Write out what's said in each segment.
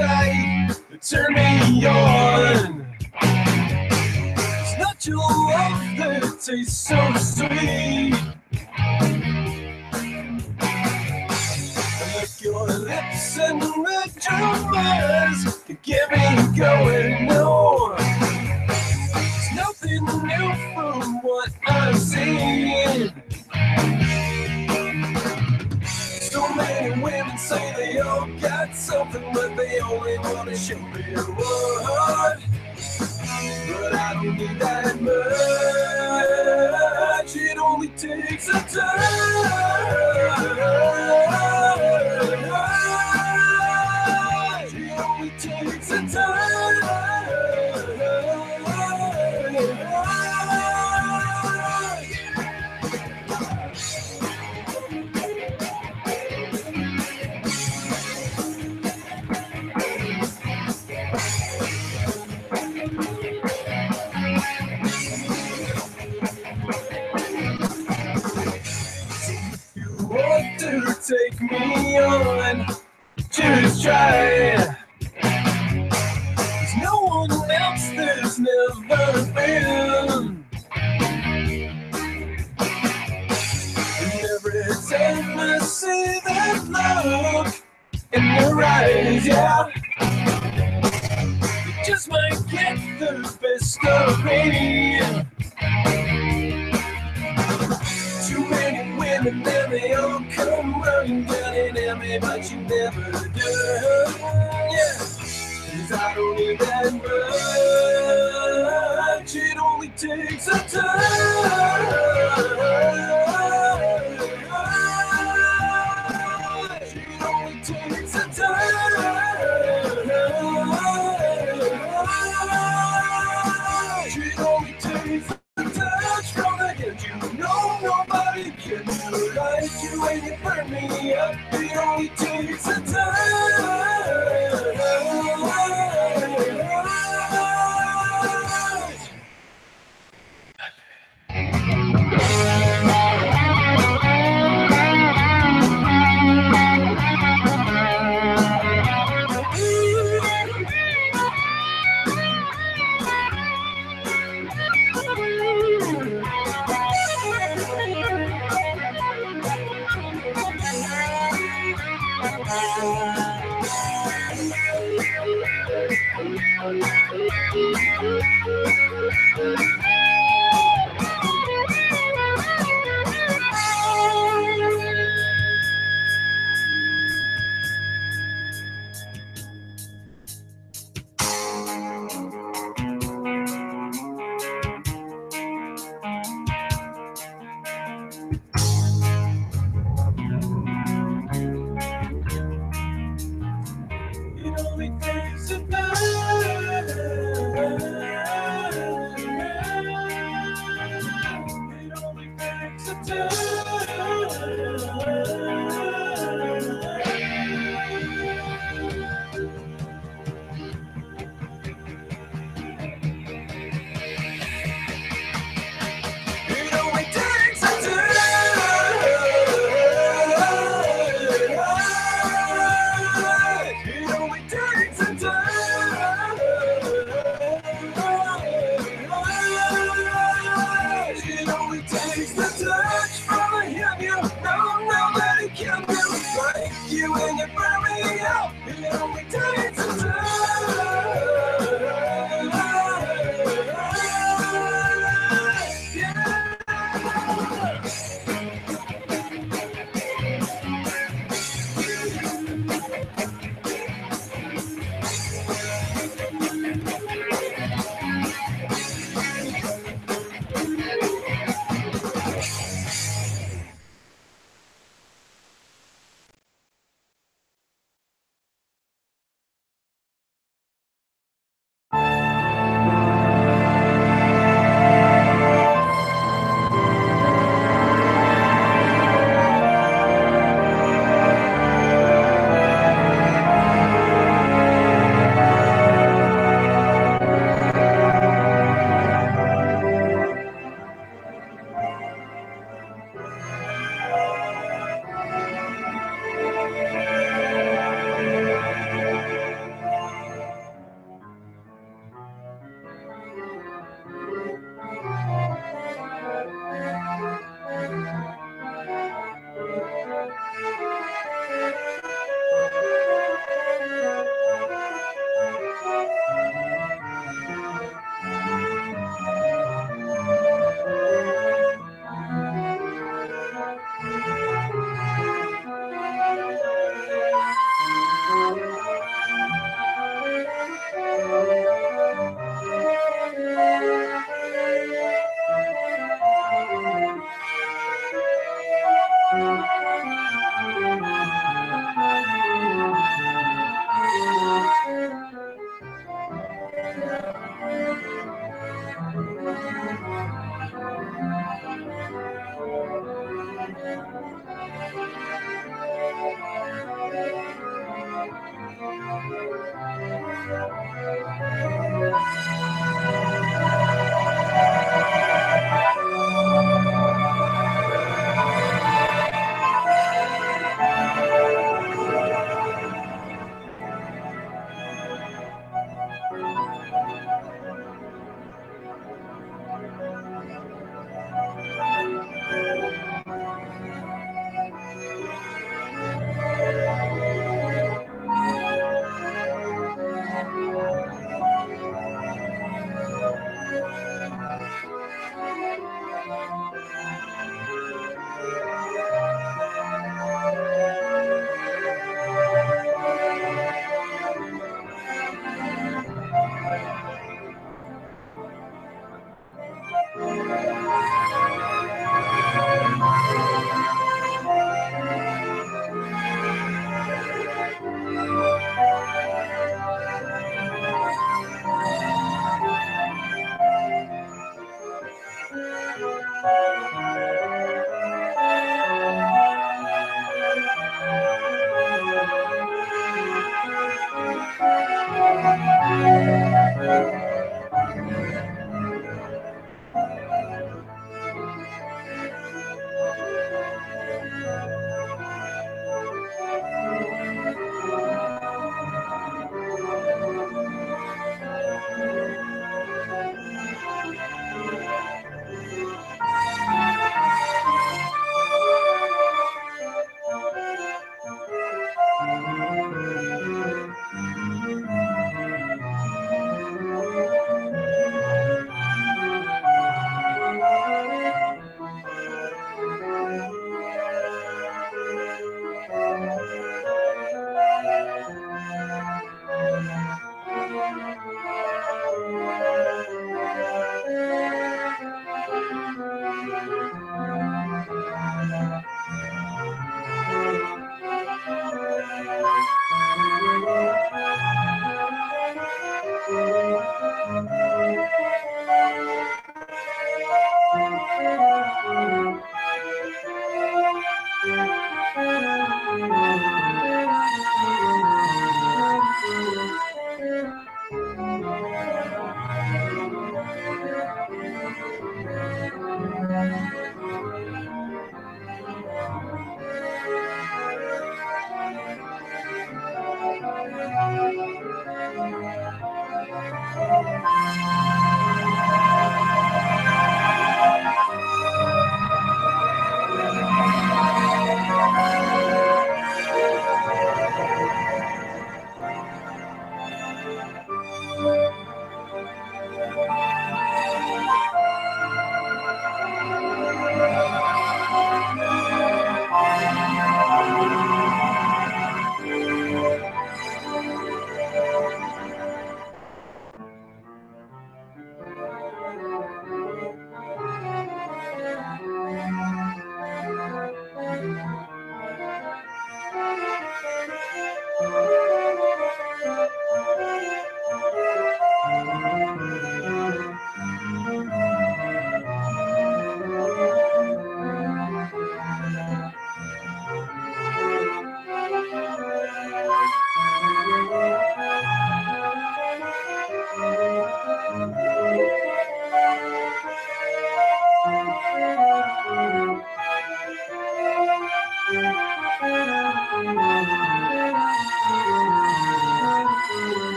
appetite to turn me on. It's not your love that tastes so sweet. Lick your lips and red drummers to get me going. No, it's nothing new from what I've seen. So many women say they all got something, but they only want to show their what. But I don't need that much. It only takes a touch. It only takes a touch. Want to take me on, just try it. There's no one else there's never been. And every time I see that look in your eyes, yeah, you just might get the best of me. Too many women, then they all come running down at me, but you never do. Yeah, 'cause I don't need that much. It only takes a touch. It only takes a touch. It only takes a touch from the get you know nobody can do like you when you burn me up. It only takes a touch. It only takes a touch.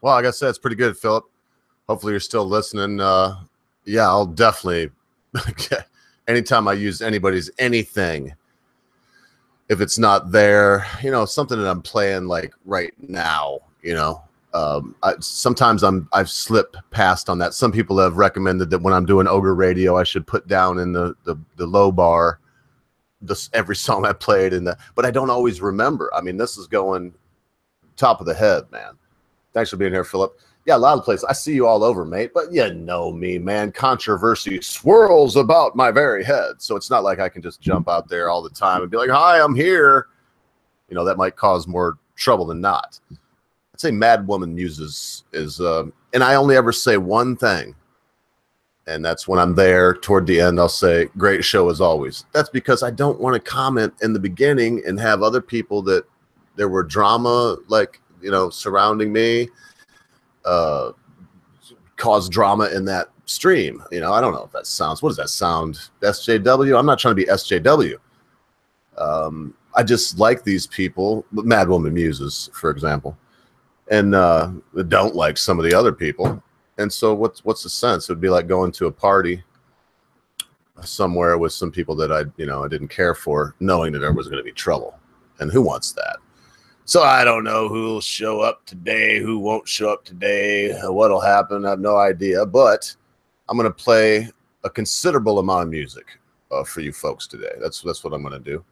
Well, like I said, it's pretty good, Philip. Hopefully you're still listening. Yeah, I'll definitely, anytime I use anybody's anything, if it's not there, you know, something that I'm playing like right now, you know, sometimes I've slipped past on that. Some people have recommended that when I'm doing Ogre Radio, I should put down in the low bar every song I played but I don't always remember. I mean, this is going top of the head, man. Thanks for being here, Philip. Yeah, a lot of places. I see you all over, mate. But you know me, man. Controversy swirls about my very head. So it's not like I can just jump out there all the time and be like, hi, I'm here. You know, that might cause more trouble than not. I'd say Mad Woman Muses is, and I only ever say one thing. And that's when I'm there toward the end, I'll say, great show as always. That's because I don't want to comment in the beginning and have other people that there were drama, like, you know, surrounding me, cause drama in that stream. You know, I don't know if that sounds, what does that sound? SJW? I'm not trying to be SJW. I just like these people, Mad Woman Muses, for example, and don't like some of the other people. And so what's the sense? It would be like going to a party somewhere with some people that I didn't care for, knowing that there was going to be trouble. And who wants that? So I don't know who'll show up today, who won't show up today, what'll happen. I have no idea. But I'm going to play a considerable amount of music for you folks today. That's what I'm going to do.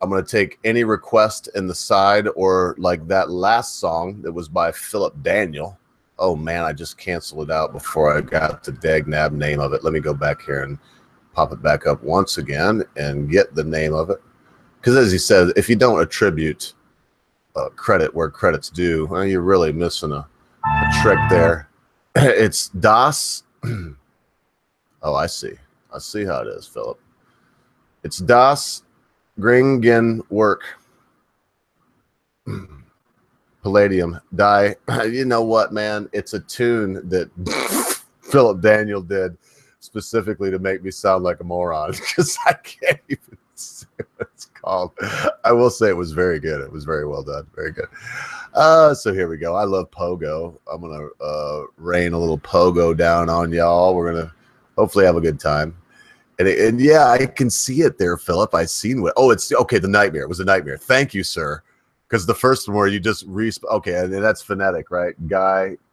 I'm going to take any request in the side, or like that last song that was by Philip Daniel. Oh, man, I just canceled it out before I got the dagnab name of it. Let me go back here and pop it back up once again and get the name of it. Because as he said, if you don't attribute credit where credit's due, well, you're really missing a trick there. It's Das. Oh, I see. I see how it is, Philip. It's Das Gringen Work. Palladium die. You know what, man? It's a tune that Philip Daniel did specifically to make me sound like a moron, because I can't even say what it's called. I will say it was very good. It was very well done. Very good. So here we go. I love Pogo. I'm gonna rain a little Pogo down on y'all. We're gonna hopefully have a good time. And yeah, I can see it there, Philip. I seen what. Oh, it's okay. The Nightmare. It was a nightmare. Thank you, sir. Because the first one where you just okay, and that's phonetic, right? Geigenwerk.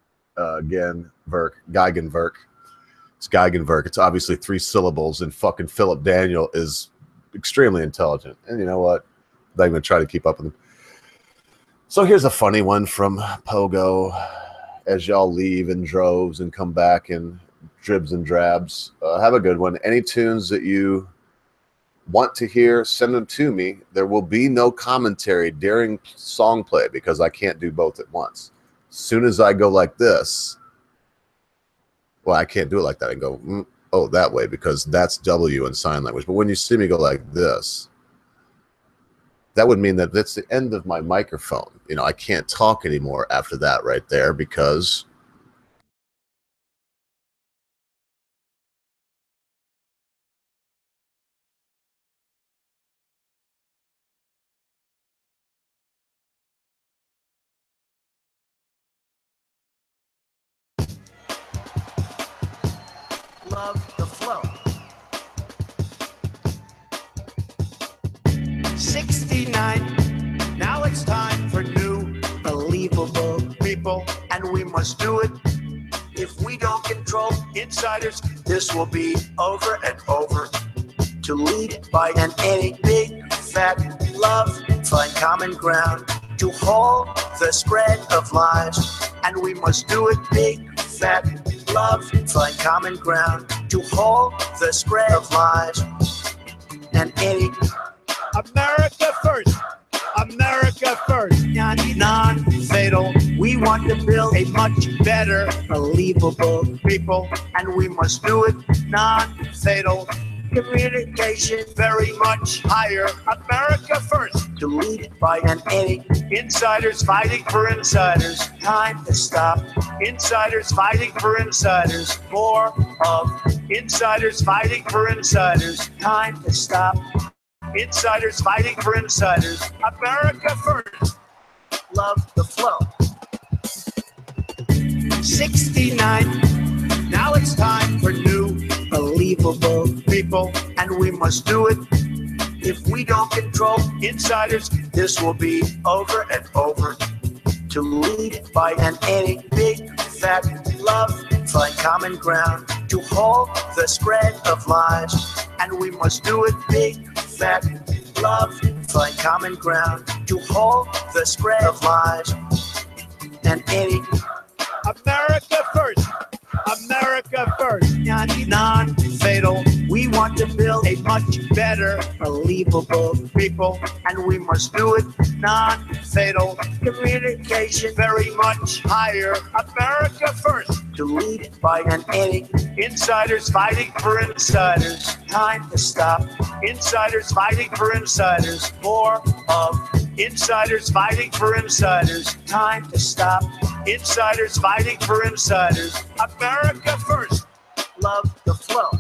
It's Geigenwerk. It's obviously 3 syllables, and fucking Philip Daniel is extremely intelligent. And you know what? I'm going to try to keep up with him. So here's a funny one from Pogo. As y'all leave in droves and come back in dribs and drabs, have a good one. Any tunes that you want to hear, send them to me. There will be no commentary during song play because I can't do both at once. As soon as I go like this, well, I can't do it like that. I go, oh, that way, because that's W in sign language. But when you see me go like this, that would mean that that's the end of my microphone. You know, I can't talk anymore after that right there, because love the flow. 69. Now it's time for new, believable people, and we must do it. If we don't control insiders, this will be over and over. To lead by an any big fat love, find common ground to hold the spread of lies, and we must do it big fat love, find common ground to hold the spread of lies, and any America first, America first, non-fatal. We want to build a much better, believable people, and we must do it non-fatal. Communication very much higher. America first. To lead by an any insiders fighting for insiders. Time to stop. Insiders fighting for insiders. More of insiders fighting for insiders. Time to stop. Insiders fighting for insiders. America first. Love the flow. 69. Now it's time for new, believable people, and we must do it. If we don't control insiders, this will be over and over. To lead by an any big fat love, find common ground to halt the spread of lies, and we must do it big fat love, find common ground to halt the spread of lies, and any America first. America first, non-fatal. We want to build a much better, believable people, and we must do it non-fatal. Communication very much higher. America first. To lead by an any insiders fighting for insiders. Time to stop. Insiders fighting for insiders. More of insiders fighting for insiders. Time to stop. Insiders fighting for insiders. America first. Love the flow.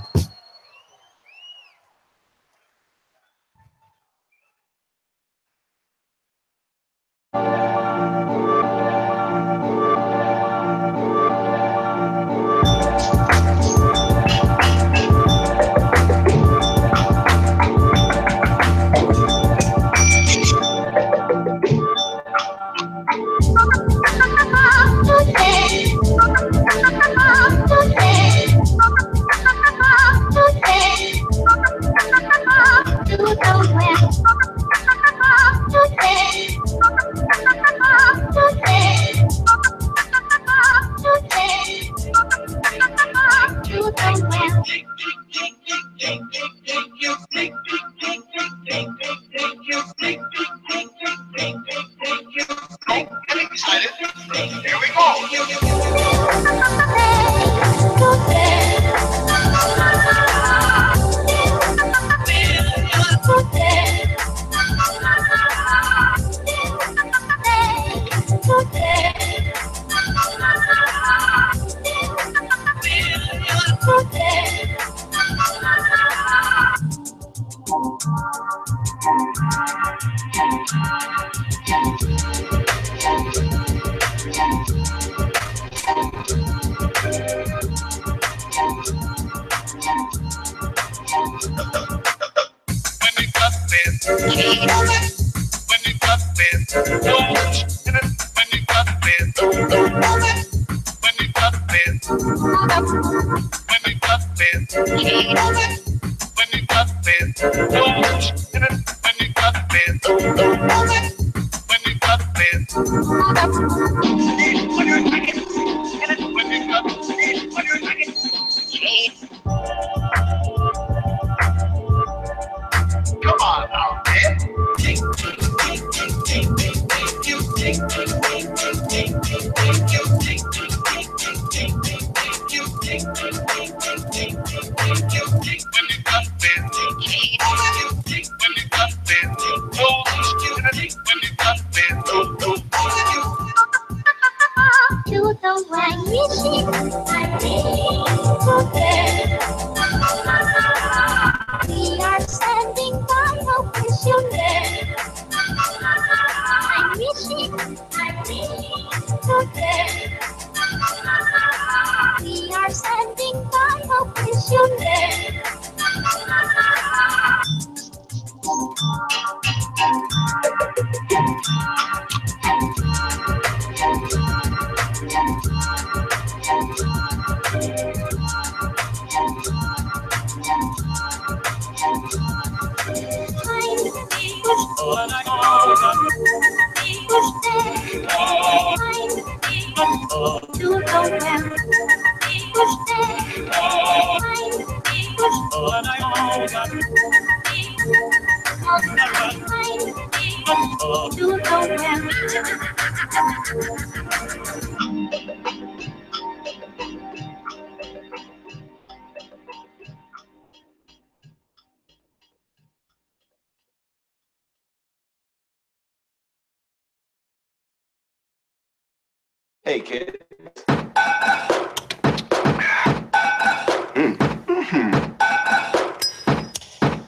Hey, kid.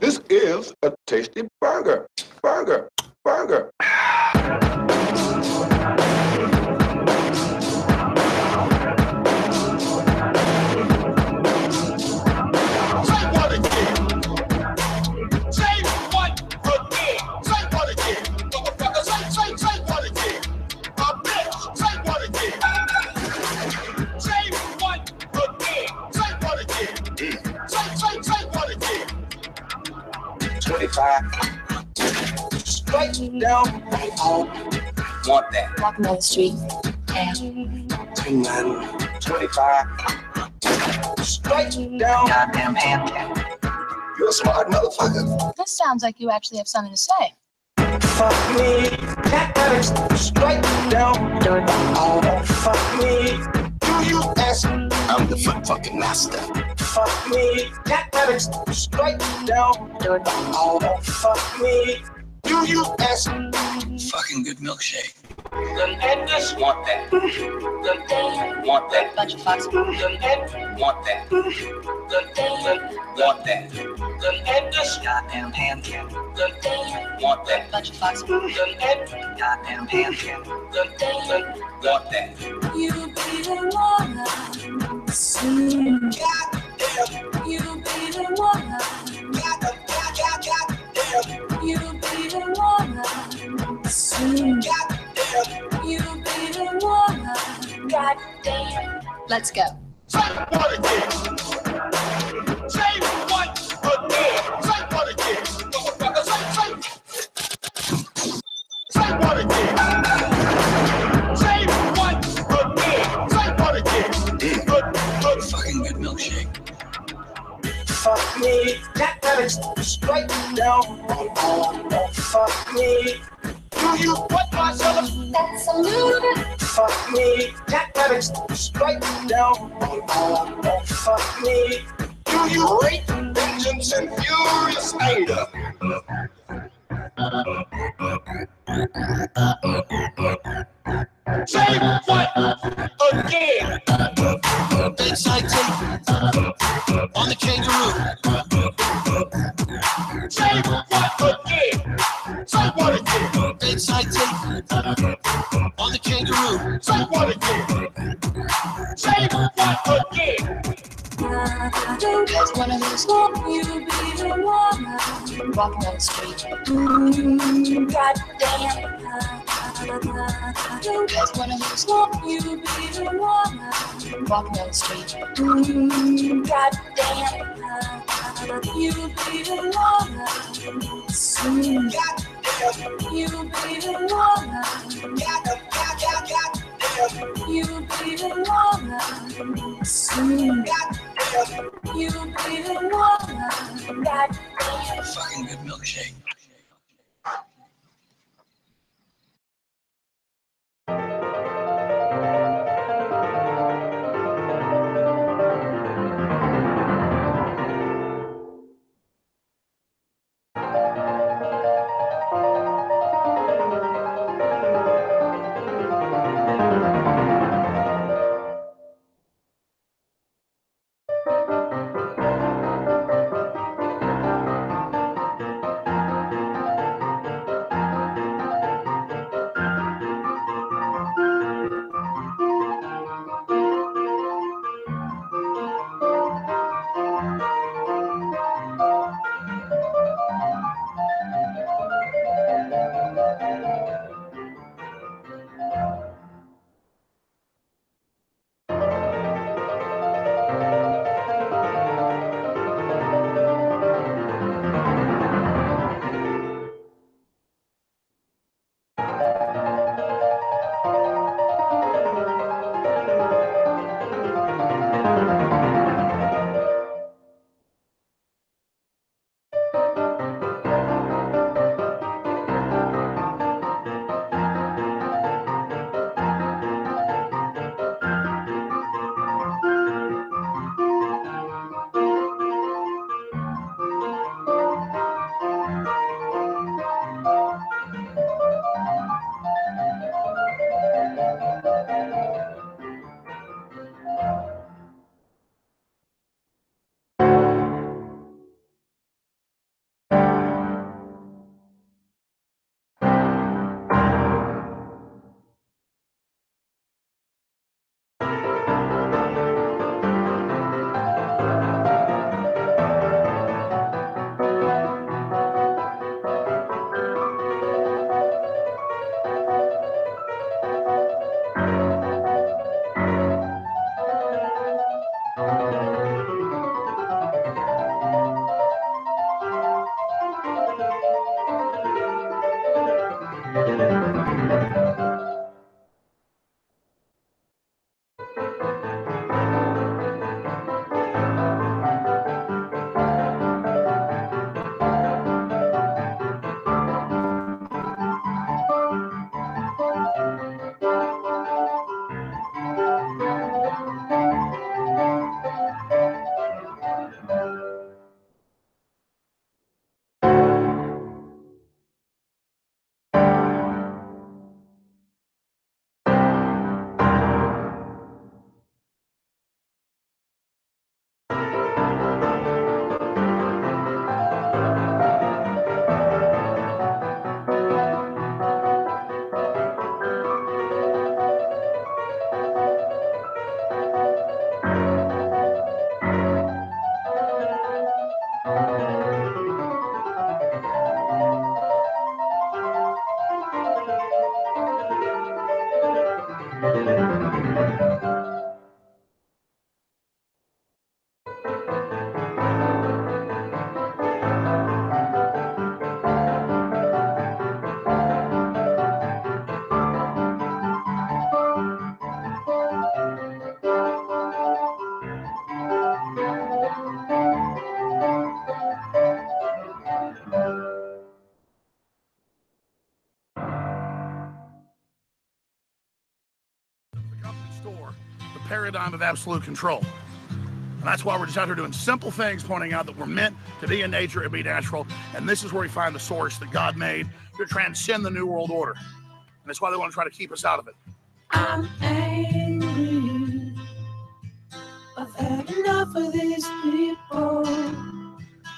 This is a tasty burger. Burger. 25. Straight down. Want that. Walking down the street. Yeah. 25. Straight down. Goddamn handicap. You're a smart motherfucker. This sounds like you actually have something to say. Fuck me. Straight down. Oh, fuck me. Do you ask? I'm the fucking master. Fuck me. Straight down. Oh, fuck me. Do you ask? Fucking good milkshake. The endless want that. Want that. Bunch of fucks. The end want that. Want that. The endless Goddamn handicap. want that. Bunch of fucks. The end Goddamn handicap. want that. You be the one soon. Goddamn. You be the one. Goddamn. You be the one soon. Goddamn. You be the one. Goddamn. Let's go. Say what again? Say what again? Say what again? Motherfucker, say what again? Say what again? Say what again? Good. Fucking good milkshake. Fuck me. Straight down. Oh, fuck me. Do you what myself? That's a little bit. Fuck me. Straight down. Oh, fuck me. Do you rate vengeance and furious anger? Say what again? Bedside table. On the kangaroo. Say what again? Say what again? Bedside table. On the kangaroo. Say what again? Say what again? That's one of those. You be the one walking down the street. Goddamn. That's one of those. You be the one walking down the street. Goddamn. You be the one soon. You be the one. You be the one soon. You be the one. Goddamn. Fucking good milkshake. paradigm of absolute control. And that's why we're just out here doing simple things, pointing out that we're meant to be in nature and be natural. And this is where we find the source that God made to transcend the New World Order. And that's why they want to try to keep us out of it. I'm angry. I've had enough of these people.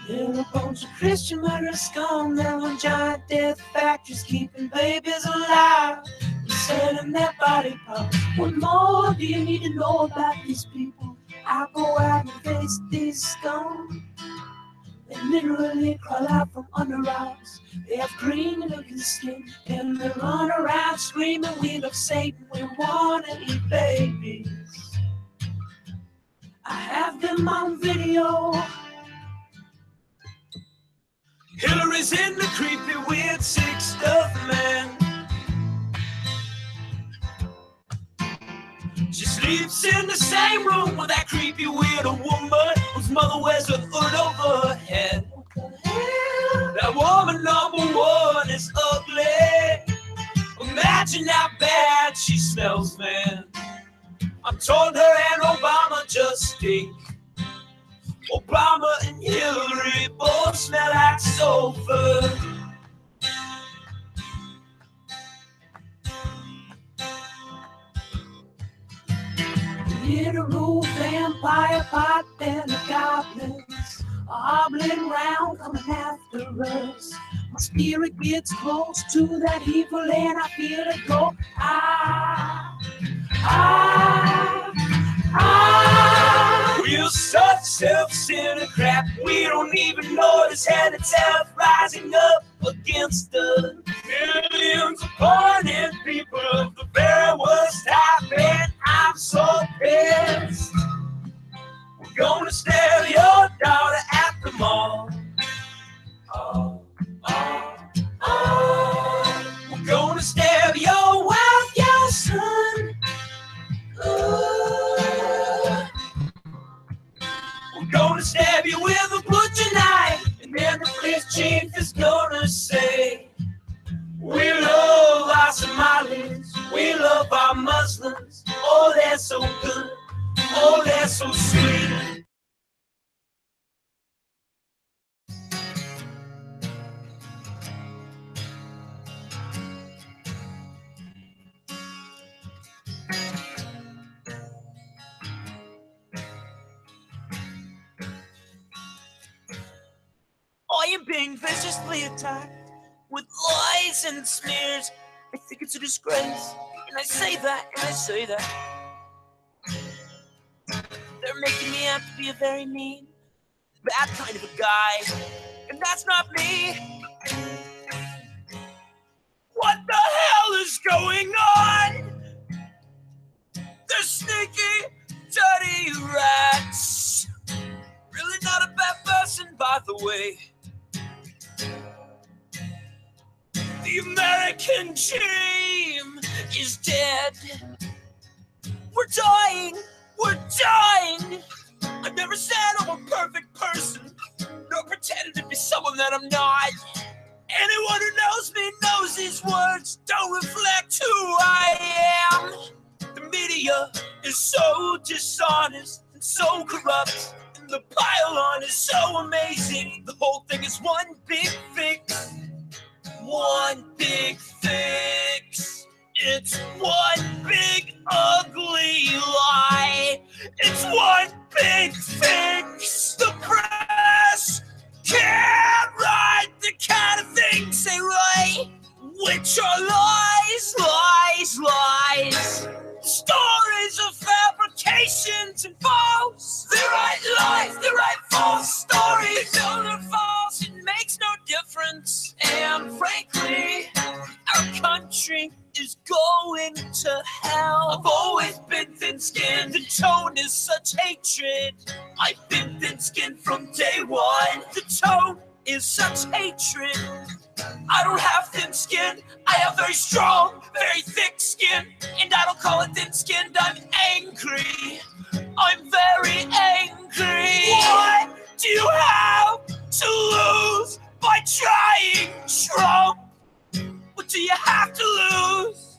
They're a bunch of Christian murderers, scum. They're on giant death factories, keeping babies alive, selling their body parts. What more do you need to know about these people? I go out and face these scum. They literally crawl out from under rocks. They have green looking skin, and they run around screaming, we love Satan, we want to eat babies. I have them on video. Hillary's in the creepy, weird, sick stuff, man. She sleeps in the same room with that creepy, weirdo woman whose mother wears a hood over her head. That woman number one is ugly. Imagine how bad she smells, man. I'm told her and Obama just stink. Obama and Hillary both smell like sulfur. Literal vampire pot and the goblins are hobbling round, coming after us. My spirit gets close to that evil and I feel it go. We're such self-centered crap. We don't even notice hell itself rising up against us. Millions of pointed people of the very worst type, and I'm so pissed. We're gonna stare your daughter at the mall. We're gonna stare your wife, your son. We're gonna stab you with a butcher knife, and then the police chief is gonna say, we love our Somalis, we love our Muslims. Oh, they're so good, oh, they're so sweet. I am being viciously attacked with lies and smears. I think it's a disgrace, and I say that, and I say that. They're making me out to be a very mean, bad kind of a guy, and that's not me. What the hell is going on? They're sneaky, dirty rats. Really not a bad person, by the way. The American dream is dead. We're dying. We're dying. I never said I'm a perfect person, nor pretended to be someone that I'm not. Anyone who knows me knows these words don't reflect who I am. The media is so dishonest and so corrupt, and the pile-on is so amazing. The whole thing is one big fix. One big fix. It's one big ugly lie. It's one big fix. The press can't write the kind of things they write, which are lies, lies, lies. Stories of fabrications and false. They write lies, they write false stories. They know they're false, it makes no difference. And frankly, our country is going to hell. I've always been thin-skinned. The tone is such hatred. I've been thin-skinned from day one. The tone is such hatred. I don't have thin skin. I have very strong, very thick skin. And I don't call it thin-skinned. I'm angry. I'm very angry. What do you have to lose by trying, Trump? What do you have to lose?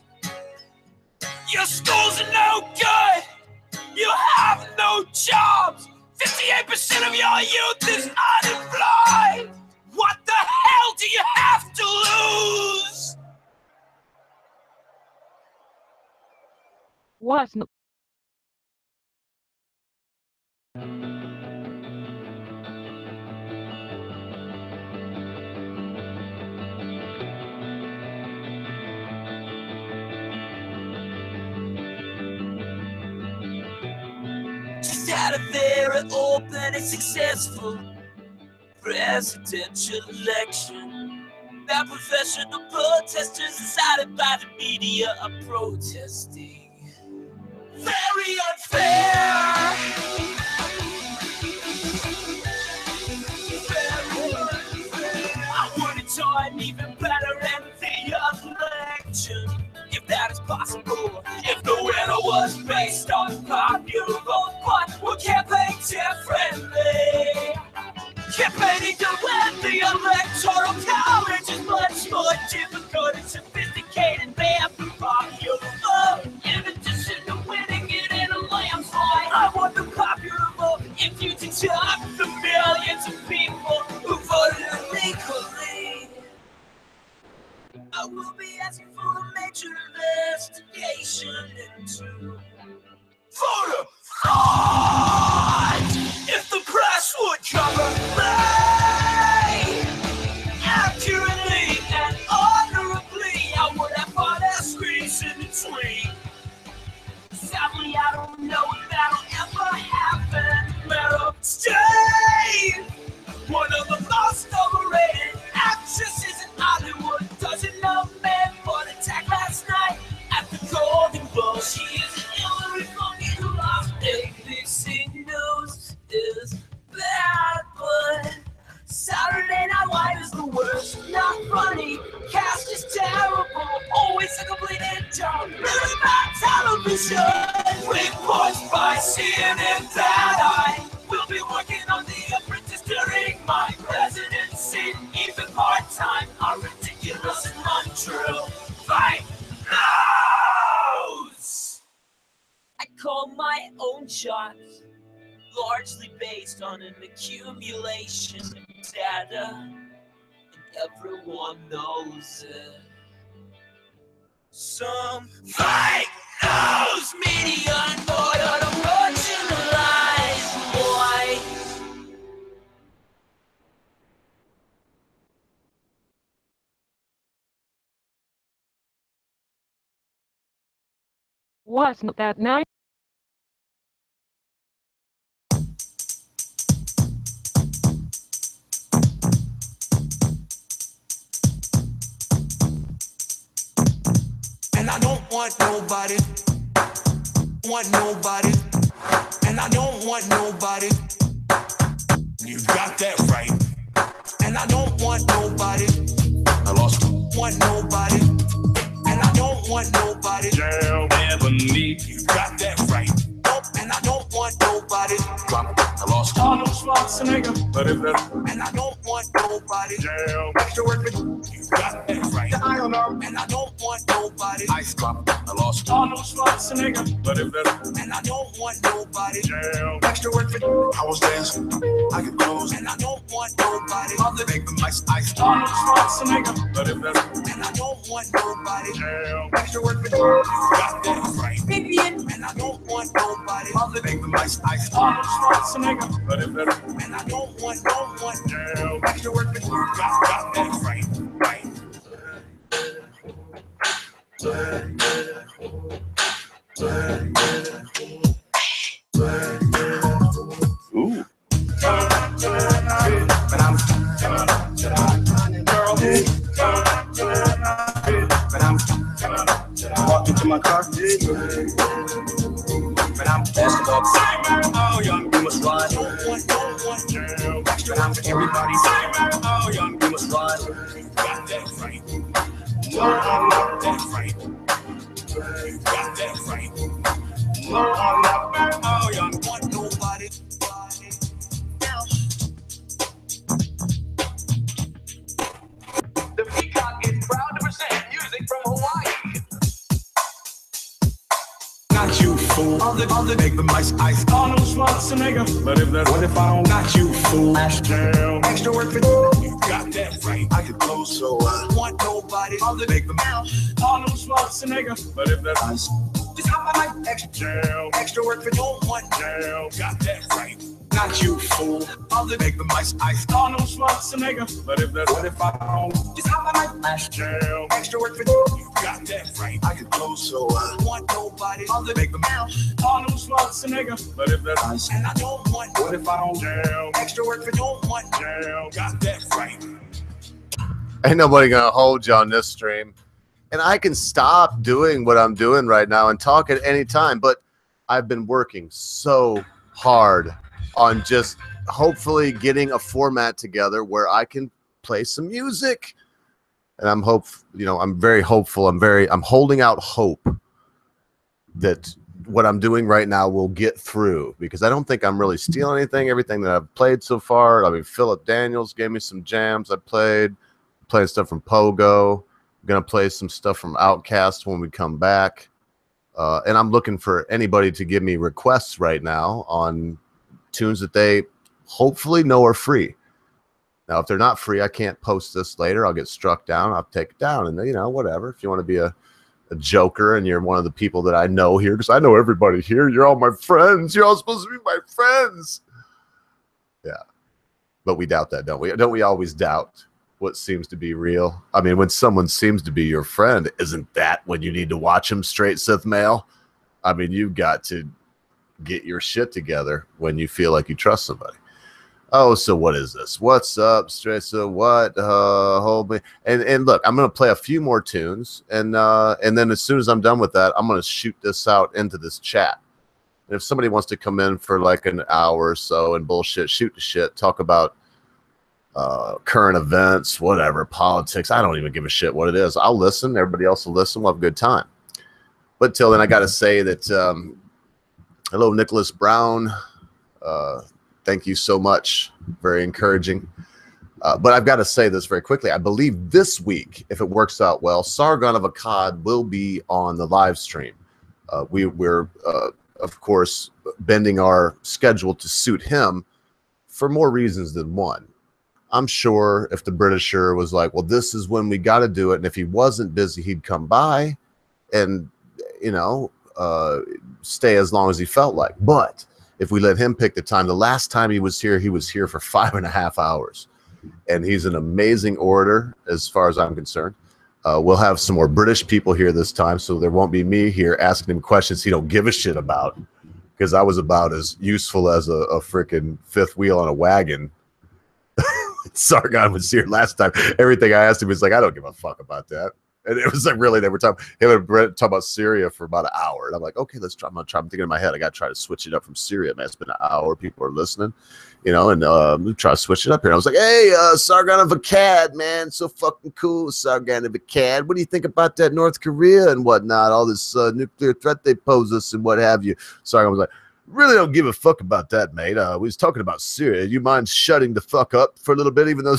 Your schools are no good. You have no jobs. 58% of your youth is unemployed. What the hell do you have to lose? What's Just had a very open and successful presidential election. That professional protesters decided by the media are protesting. Very unfair. Very unfair. I would have done even better in the election, if that is possible. If the winner was based on popular vote, but we're campaigning differently. Campaigning to win the electoral college is much more difficult and sophisticated than the popular vote. In addition to winning it in a landslide, I want the popular vote if you deduct the millions of people who voted illegally. I will be asking for a major investigation into voter fraud. If the press would cover me accurately and honorably, I would have fought as reason to tweet. Sadly, I don't know if that'll ever happen. Meryl Streep, one of the most overrated actresses in Hollywood, doesn't know men for the attack last night at the Golden Bowl. She is an Hillary Clinton who lost ABC News is bad, but Saturday Night Live is the worst. Not funny, cast is terrible, always a complete job. Really bad television. Reports by CNN that I will be working on The Apprentice during my presidency. Even part-time are ridiculous and untrue. Fake news! I call my own shots, largely based on an accumulation of data, and everyone knows it. Some fake news media and order to marginalize voice. wasn't that nice? And I don't want nobody, and I don't want nobody. You got that right. And I don't want nobody. I lost. Want nobody, and I don't want nobody. Jam never need. You got that right. Nope. And I don't want nobody. Drop. I lost. Arnold Schwarzenegger. But if that And I don't want nobody. jam, Extra work. You got that right. the iron arm, And I don't want nobody. ice drop. I lost. Arnold Schwarzenegger. But if that And I don't want nobody. jam, Extra work. I was dancing. I could close. And I don't want nobody. Make the ice ice. Arnold Schwarzenegger. But if that And I don't want nobody. jam, Extra work. You got that right. And I don't want nobody. make the ice ice. Arnold Schwarzenegger. But if that And I don't want jam, extra work. You got that right. Right. ooh, But I'm walked into my car. But I'm Basketball, oh young, you must ride. jam. But I'm for everybody. Oh young, you must ride. Got that right. Got that right. Got that right. Oh young, Want nobody. The Peacock is proud to present music from Hawaii. Not you, fool. make the mice ice. Arnold Schwarzenegger. But if that's what if I don't got you, fool? Jam. Extra work for you got that right. I can close, so I want nobody. Make the mouse. Arnold Schwarzenegger. But if that's ice, just hop on my extra jam. Extra work for don't want jam. Got that right. Not you, fool. Make the mice ice. Arnold Schwarzenegger. But if that's what if I don't just hop on my jam. Extra work for you got that right. I can close, so I want nobody. Make the mouse. Arnold Schwarzenegger. But if that's ice and I don't want, what if I don't jam? Extra work for don't want jam. Got that right. Ain't nobody gonna hold you on this stream. And I can stop doing what I'm doing right now and talk at any time, but I've been working so hard on just hopefully getting a format together where I can play some music. And I'm I'm very hopeful. I'm holding out hope that what I'm doing right now will get through, because I don't think I'm really stealing anything. Everything that I've played so far, I mean, Philip Daniels gave me some jams I playing stuff from Pogo. I'm gonna play some stuff from Outkast when we come back. And I'm looking for anybody to give me requests right now on tunes that they hopefully know are free. Now, if they're not free, I can't post this later. I'll get struck down. I'll take it down. And, whatever. If you want to be a joker and you're one of the people that I know here, because I know everybody here. You're all my friends. You're all supposed to be my friends. Yeah. But we doubt that, don't we? Don't we always doubt what seems to be real? I mean, when someone seems to be your friend, isn't that when you need to watch them, straight Sith male? I mean, you've got to get your shit together when you feel like you trust somebody. Oh, so what is this? What's up, straight? So what? Hold me. And look, I'm gonna play a few more tunes, and then as soon as I'm done with that, I'm gonna shoot this out into this chat. And if somebody wants to come in for like an hour or so and bullshit, shoot the shit, talk about current events, whatever, politics, I don't even give a shit what it is. I'll listen. Everybody else will listen. We'll have a good time. But till then, I got to say that hello, Nicholas Brown. Thank you so much. Very encouraging. But I've got to say this very quickly. I believe this week, if it works out well, Sargon of Akkad will be on the live stream. We're of course, bending our schedule to suit him for more reasons than one. I'm sure if the Britisher was like, well, this is when we got to do it, and if he wasn't busy, he'd come by and, stay as long as he felt like. But if we let him pick the time, the last time he was here for 5.5 hours. And he's an amazing orator as far as I'm concerned. We'll have some more British people here this time, so there won't be me here asking him questions he don't give a shit about, because I was about as useful as a freaking fifth wheel on a wagon. Sargon was here last time. Everything I asked him was like, I don't give a fuck about that. And it was like, really, they were talking about Syria for about an hour. And I'm like, okay, let's try. I'm thinking in my head, I got to try to switch it up from Syria, man. It's been an hour. People are listening, and try to switch it up here. And I was like, hey, Sargon of Akkad, man. So fucking cool, Sargon of Akkad. What do you think about that North Korea and whatnot? All this nuclear threat they pose us and what have you. Sargon was like, really don't give a fuck about that, mate. We was talking about Syria. You mind shutting the fuck up for a little bit, even though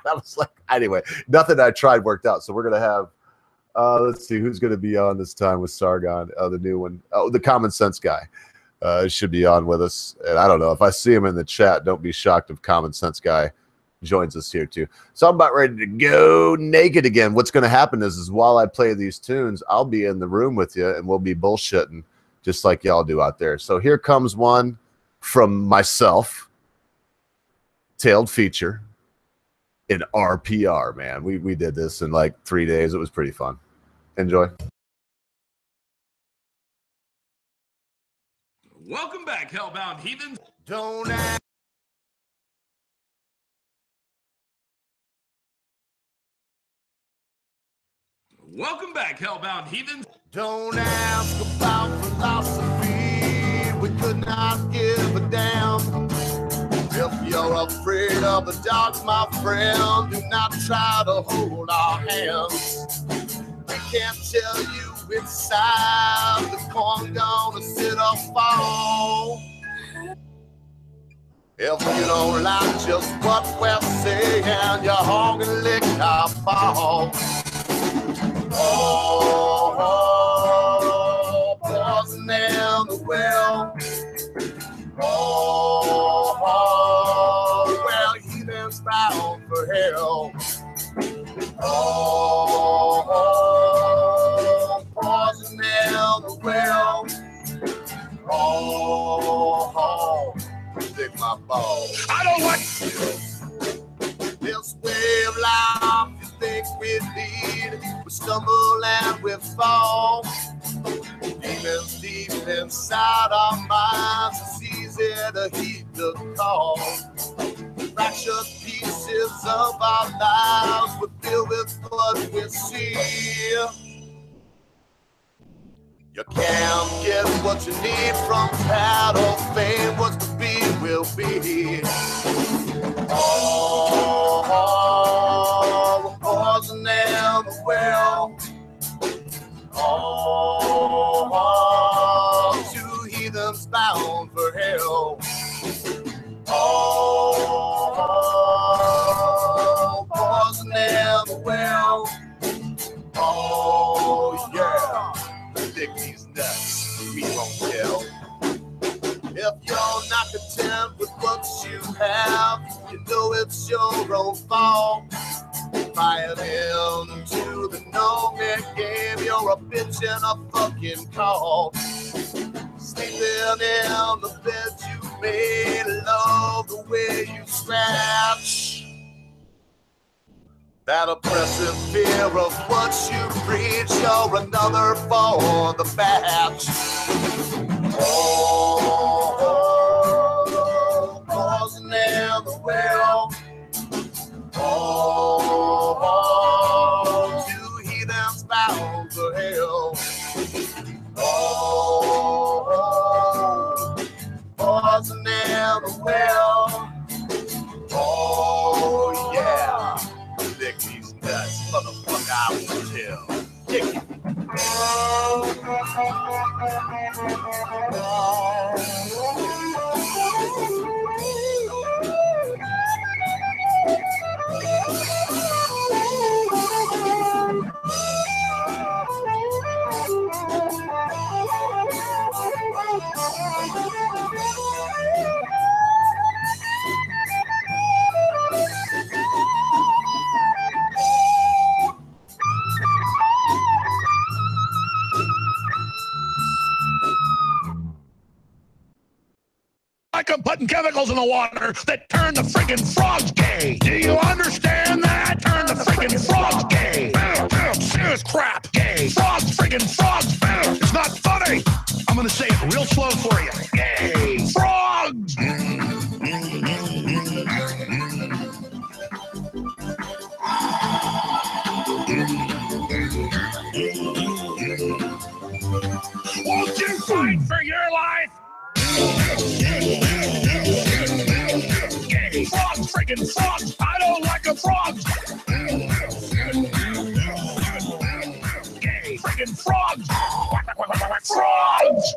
I was like, anyway, nothing I tried worked out. So we're going to have, let's see who's going to be on this time with Sargon, the new one. Oh, the Common Sense guy should be on with us. And I don't know, if I see him in the chat, don't be shocked if Common Sense guy joins us here too. So I'm about ready to go naked again. What's going to happen is while I play these tunes, I'll be in the room with you and we'll be bullshitting just like y'all do out there. So here comes one from myself, tailed feature in RPR, man. We did this in like 3 days. It was pretty fun. Enjoy. Welcome back, Hellbound Heathens. Don't ask. Welcome back, Hellbound Heathens. Don't ask about philosophy. We could not give a damn. If you're afraid of the dark, my friend, do not try to hold our hands. We can't tell you which side the coin gonna sit or fall. If you don't like just what we're saying, you're hogging lick our balls. Oh, poison everywhere. bound for hell. Oh, poison down the well. Oh, dig my balls. I don't like This way of life you think we lead. We stumble and we fall. Demons deep inside our minds. It's easy to heed the call. Fractured pieces of our lives. We're filled with what we see. You can't get what you need from battle. Fame, what's to be will be. Oh, we're poison in the well. Oh, two heathens bound for hell. Oh, poison in the well. Oh, yeah. Dig these nuts, we won't tell. If you're not content with what you have, you know it's your own fault. Fired into the no-man game, you're a bitch and a fucking call. Sleeping in the bed you made, love the way you scratch. That oppressive fear of what you preach, you're another for the batch. Oh, poison in the well. Oh, two heathens bound for hell. Oh, poison in the well. Oh, yeah. Lick these nuts, motherfucker, I will tell. Dick it. like I'm putting chemicals in the water that turn the friggin' frogs gay. Do you understand that? Turn the friggin' frogs gay. Serious crap. Gay. Frogs, friggin' frogs. It's not funny. I'm gonna say it real slow for you. Gay. Frogs. Won't you fight for your life? Gay. Frogs, friggin' frogs. I don't like a frog. Gay. Friggin' frogs. Frogs.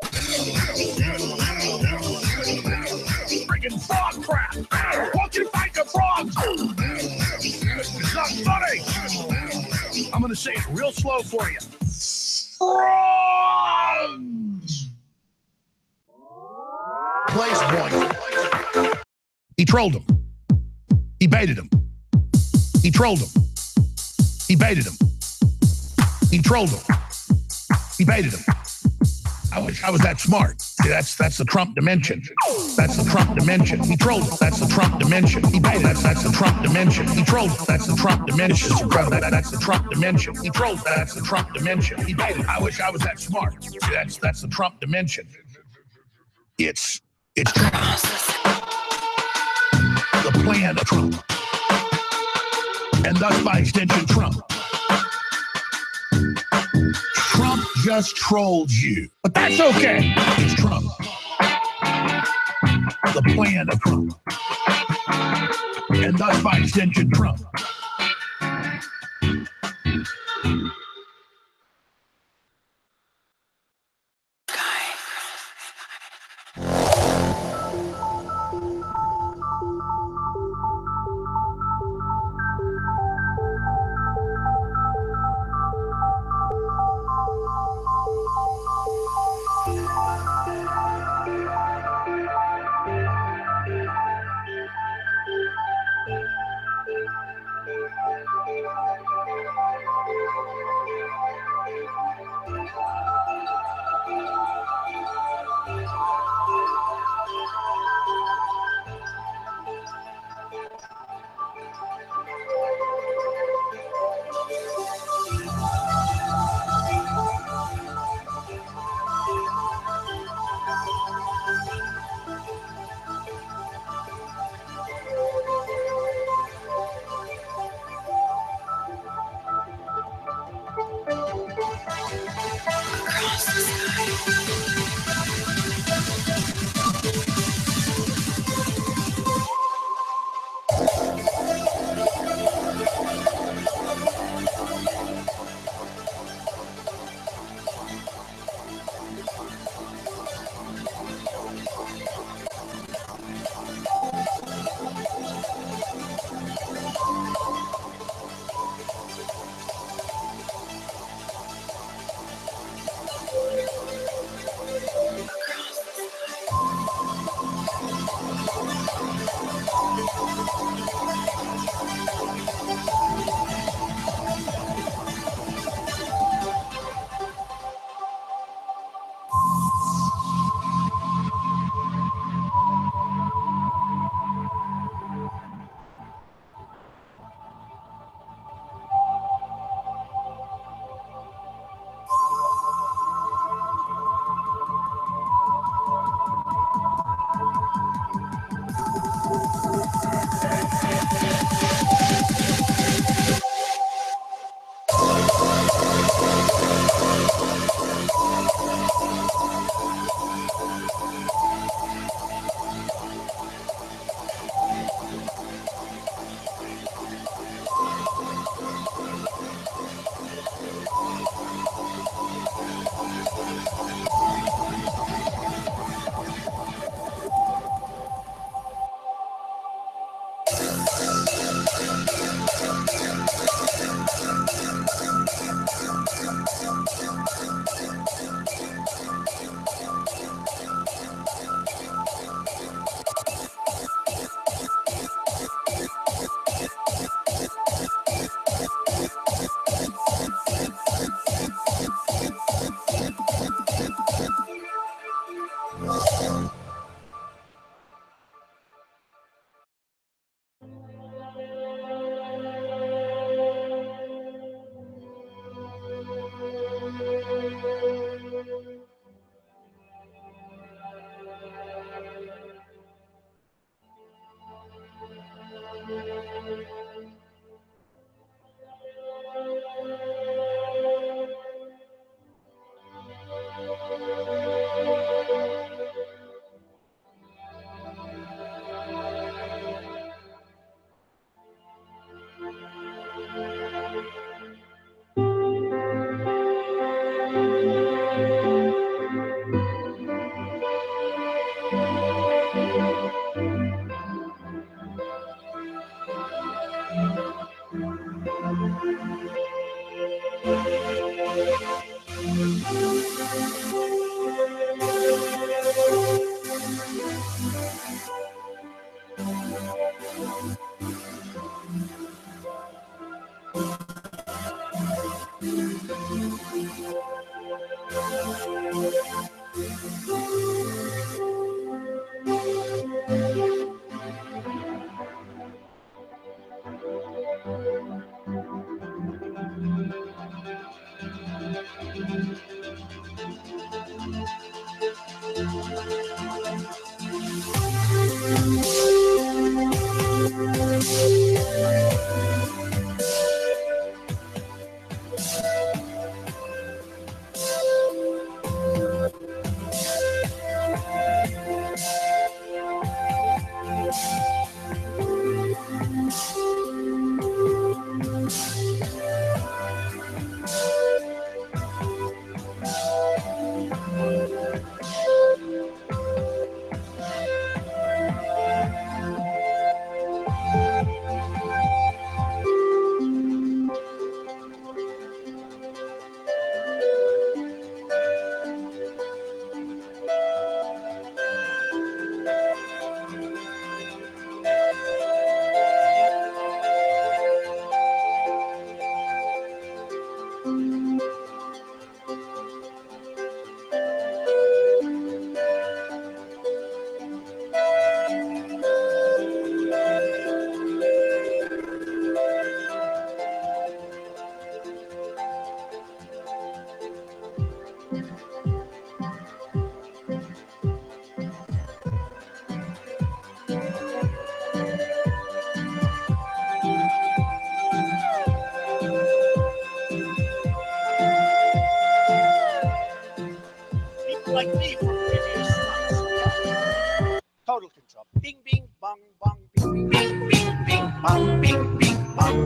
Friggin' frog crap. Won't you fight the frogs? It's not funny. I'm gonna say it real slow for you. Frogs. Place point. He trolled him. He baited him. He trolled him. He baited him. He trolled him. He baited him. I wish I was that smart. See, that's the Trump dimension. That's the Trump dimension. He trolled him. That's the Trump dimension. He baited him. That's the Trump dimension. He trolled him. That's the Trump dimension. That's the Trump dimension. He trolled him. That's the Trump dimension. He baited him. I wish I was that smart. See, that's the Trump dimension. It's Trump. The plan of Trump. And thus, by extension, Trump. Trump just trolled you. But that's okay. It's Trump. The plan of Trump. And thus, by extension, Trump.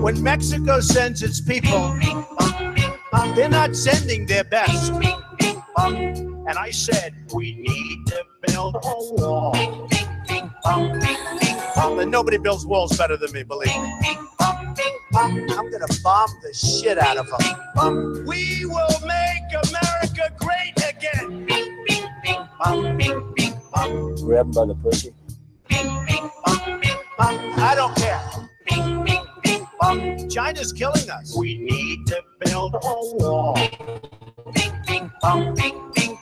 When Mexico sends its people, they're not sending their best. And I said, we need to build a wall. And nobody builds walls better than me, believe me. I'm gonna bomb the shit out of them. We will make America great again. Grab him by the pussy. I don't care. China's killing us. We need to build a wall.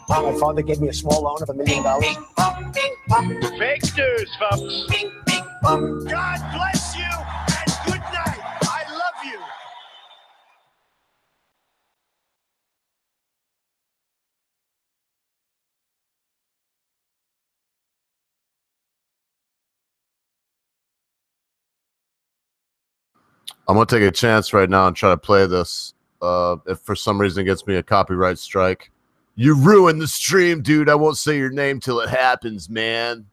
My father gave me a small loan of $1 million. Fake news, folks. God bless you and good night. I love you. I'm gonna take a chance right now and try to play this. If for some reason it gets me a copyright strike, you ruined the stream, dude. I won't say your name till it happens, man.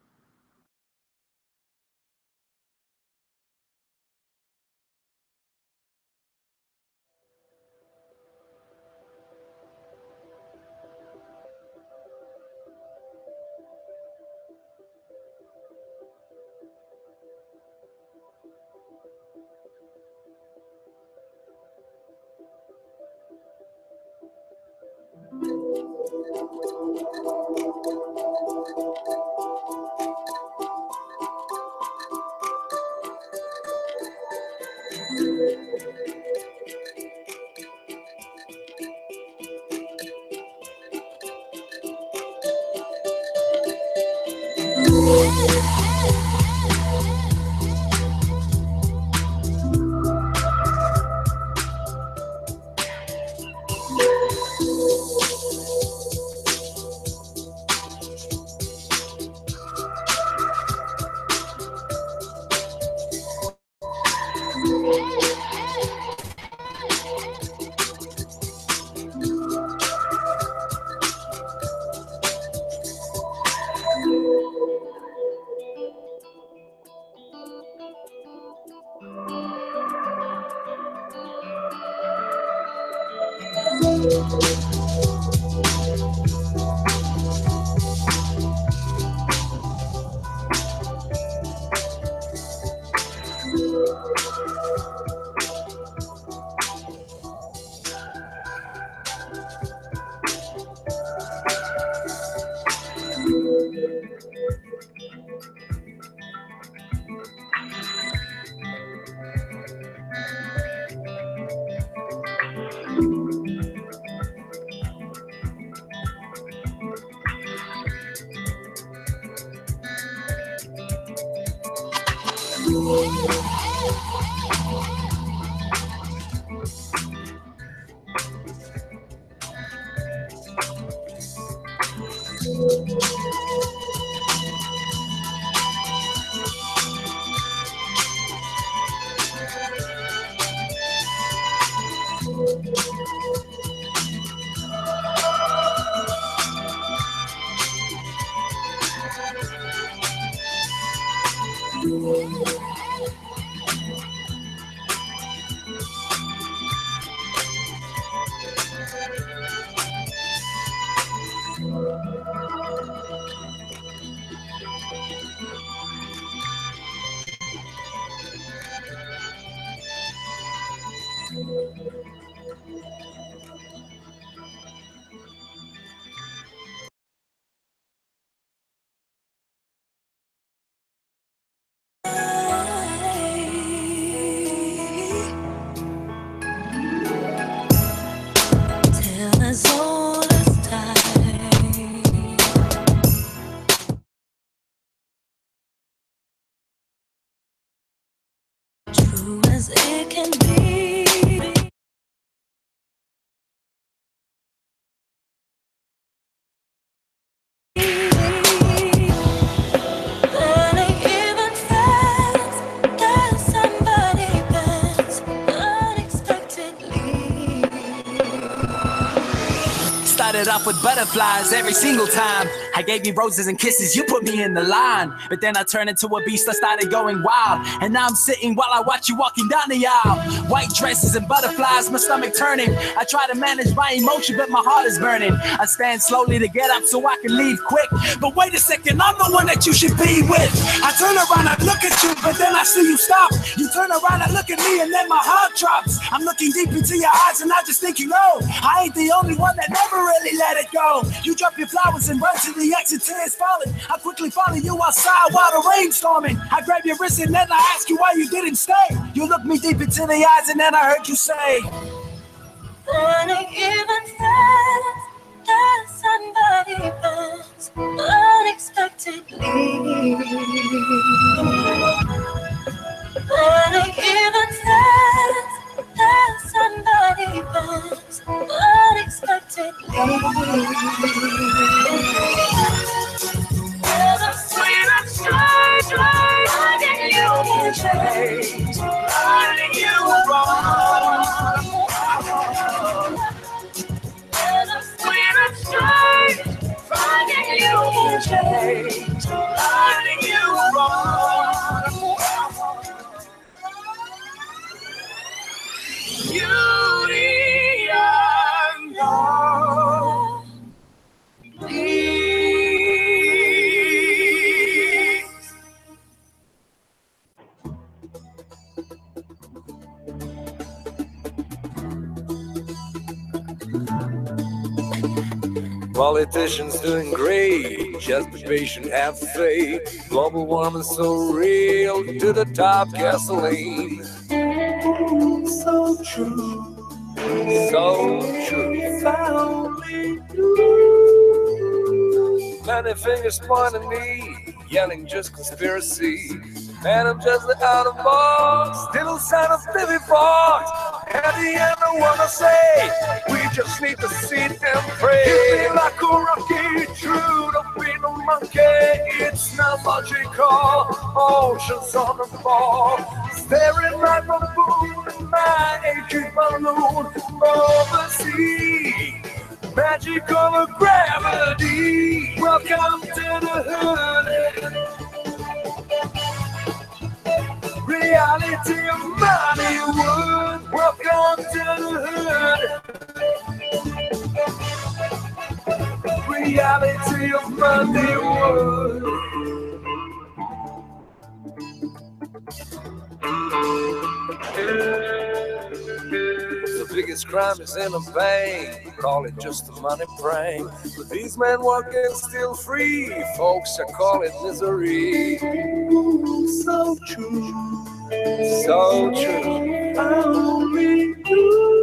As it can be. Started off with butterflies every single time I gave you roses and kisses, you put me in the line. But then I turned into a beast, I started going wild. And now I'm sitting while I watch you walking down the aisle. White dresses and butterflies, my stomach turning. I try to manage my emotion, but my heart is burning. I stand slowly to get up so I can leave quick. But wait a second, I'm the one that you should be with. I turn around, I look at you, but then I see you stop. You turn around and look at me, and then my heart drops. I'm looking deep into your eyes, and I just think you know I ain't the only one that never really let it go. You drop your flowers and run to the exit, tears falling. I quickly follow you outside while the rain's storming. I grab your wrist and then I ask you why you didn't stay. You look me deep into the eyes and then I heard you say, on a given chance that somebody comes unexpectedly. On a given chance that somebody comes unexpectedly. Finding you in change, finding you wrong. And I'm sweet and strange, finding you in change, finding you wrong. Beauty unknown. Politicians doing great, just be patient, have faith. Global warming so real, to the top gasoline. So true, so true. If I only knew. Many fingers pointing me, yelling just conspiracy. And I'm just out of box, little son of Billy Fox. At the end I wanna say, we just need to sit and pray. Hit me like a rocky, true, don't be no monkey. It's not logical, oceans on the ball. Staring like a moon in my aching balloon overseas. Magic over gravity, welcome to the hood. Reality of Hollywood, welcome to the hood. Reality of Hollywood. The biggest crime is in a bank, call it just a money prank. But these men working still free, folks are calling misery. So true, so true. Only you.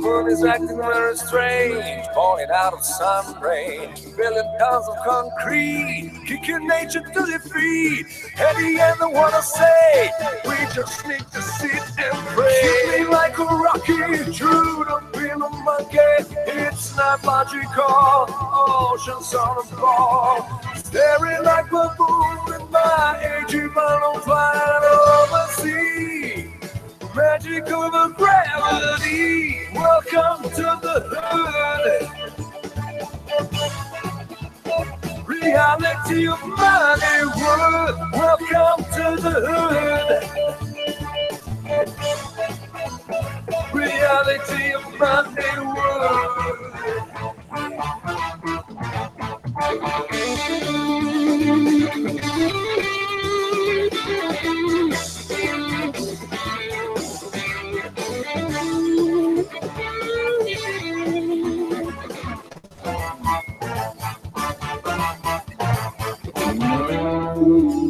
Moon is acting very strange, falling out of sun rain. Billion pounds of concrete, kicking nature to defeat. At the end I wanna say, we just need to sit and pray. Hit me like a rocky, true, don't be no monkey. It's not logical, oceans on a ball. Staring like a moon in my aging balloon flying overseas. Magic over gravity, welcome to the hood. Reality of Hollywood, welcome to the hood. Reality of Hollywood.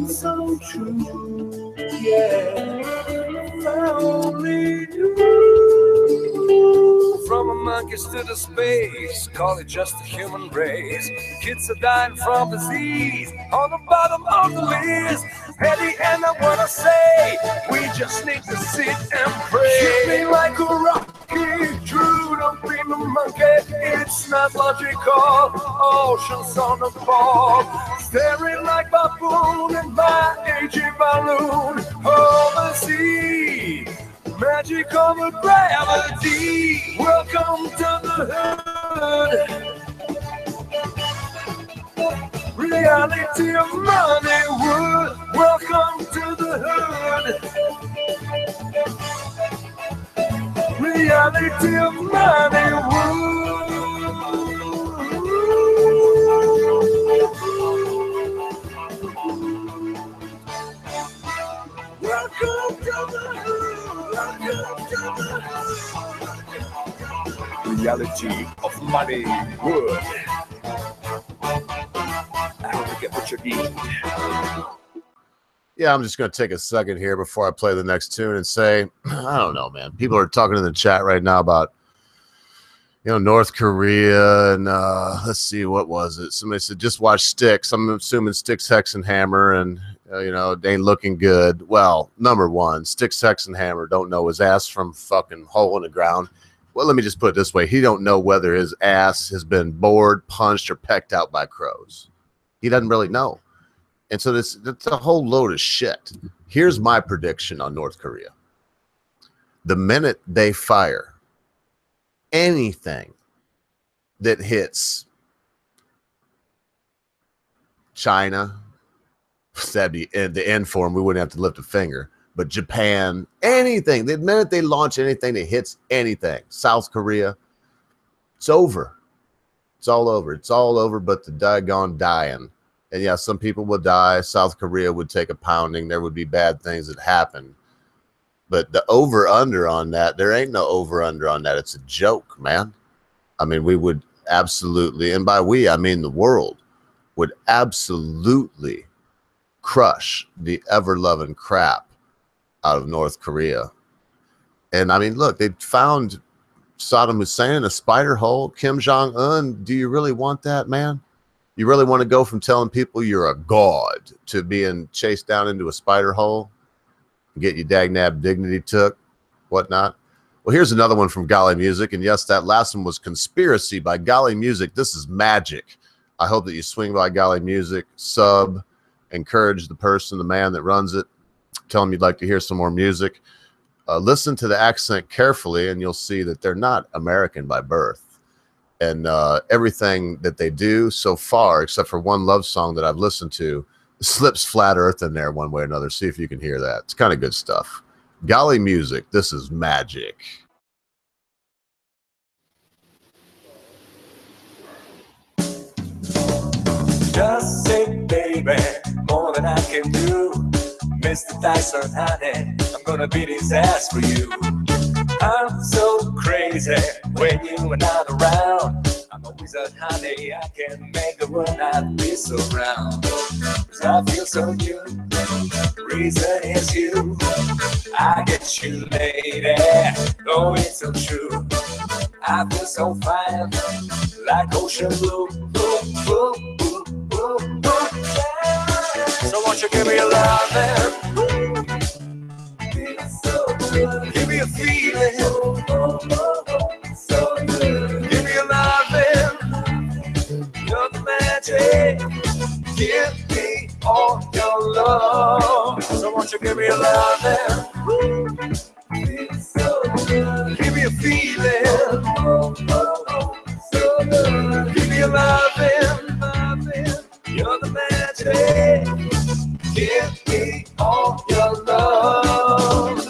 So true, yeah. Only you. From a monkeys to the space, call it just a human race. Kids are dying from disease on the bottom of the list. At the end I wanna say, we just need to sit and pray. Hit me like a rocky, true, don't be no monkey. It's not logical, oceans on the ball. Staring like baboon in my aging balloon overseas. Magic over gravity, welcome to the hood. Reality of Moneywood. Welcome to the hood. Reality of Moneywood. Welcome to the hood. Welcome to the hood. Reality of Moneywood. Get what you need. Yeah, I'm just going to take a second here before I play the next tune and say, I don't know, man. People are talking in the chat right now about, North Korea and let's see, what was it? Somebody said, just watch Styx. I'm assuming Styx, Hex, and Hammer, and, they ain't looking good. Well, number one, Styx, Hex, and Hammer don't know his ass from fucking hole in the ground. Well, let me just put it this way. He don't know whether his ass has been bored, punched, or pecked out by crows. He doesn't really know. And so it's a whole load of shit. Here's my prediction on North Korea. The minute they fire anything that hits China, that'd be the end for them. We wouldn't have to lift a finger. But Japan, anything, the minute they launch anything that hits anything, South Korea, it's over. It's all over. It's all over but the doggone dying. And yeah, some people will die. South Korea would take a pounding. There would be bad things that happen. But the over-under on that, there ain't no over-under on that. It's a joke, man. I mean, we would absolutely, and by we, I mean the world, would absolutely crush the ever-loving crap out of North Korea. And I mean, look, they found Saddam Hussein in a spider hole. Kim Jong-un, do you really want that, man? You really want to go from telling people you're a god to being chased down into a spider hole? Get your dagnab dignity took, whatnot. Well, here's another one from Golly Music. And yes, that last one was Conspiracy by Golly Music. This is magic. I hope that you swing by Golly Music, sub, encourage the person, the man that runs it. Tell them you'd like to hear some more music. Listen to the accent carefully, and you'll see that they're not American by birth. And everything that they do so far, except for one love song that I've listened to, slips flat earth in there one way or another. See if you can hear that. It's kind of good stuff. Golly Music, this is magic. Just say, baby, more than I can do. Mr. Tyson, honey, I'm gonna beat his ass for you. I'm so crazy when you are not around. I'm a wizard, honey, I can make the world not be so round. 'Cause I feel so new, the reason is you. I get you, lady, oh, it's so true. I feel so fine, like ocean blue. Ooh, ooh, ooh, ooh, ooh. So won't you give me a lovin'? So good. Give me a feeling. So good. Give me a lovin'. You're the magic. Give me all your love. So won't you give me a lovin'? So good. Give me a feeling. So good. Give me a lovin'. You're the magic. Give me all your love.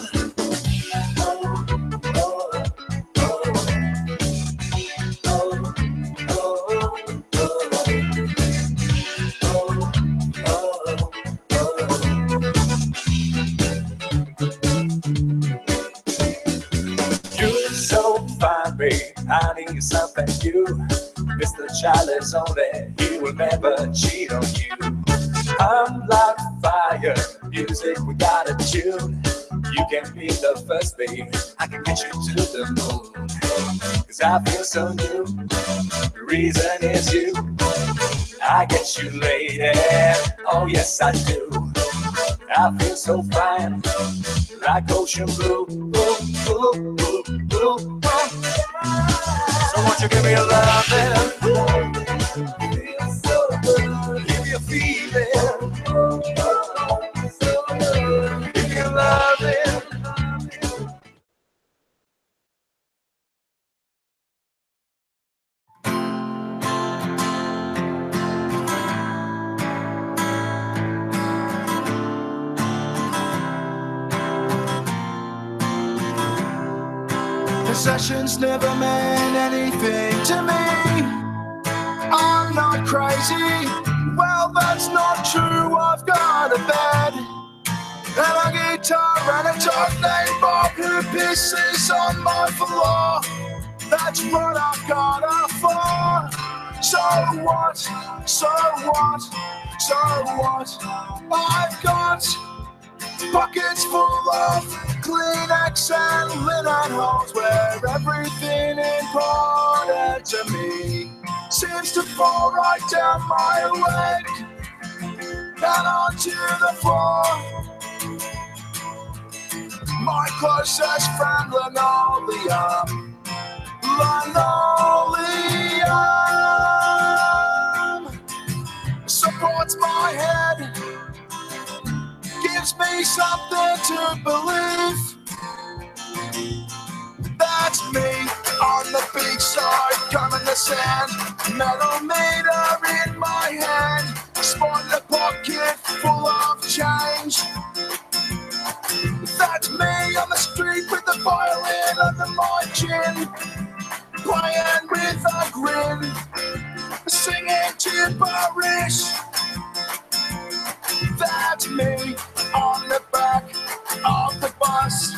You're so fine, babe. I need something new. Mr. Charlie's only, he will never cheat on you. I'm like fire, music we got a tune. You can be the first, babe, I can get you to the moon. 'Cause I feel so new, the reason is you. I get you lady, oh yes I do. I feel so fine, like ocean blue. Ooh, ooh, ooh, ooh. So won't you give me a lovin'? So good. Give me a feeling. So good. Give me a lovin'. Possessions never meant anything to me. I'm not crazy. Well, that's not true. I've got a bed and a guitar and a dog named Bob who pisses on my floor. That's what I've got her for. So what? So what? So what? I've got pockets full of Kleenex and linen holes where everything important to me seems to fall right down my leg and onto the floor. My closest friend, linoleum, supports my head, gives me something to believe. That's me on the beach side, combing the sand, metal meter in my hand, spot the pocket full of change. That's me on the street with the violin under my chin, playing with a grin, singing gibberish. That's me on the back of the bus.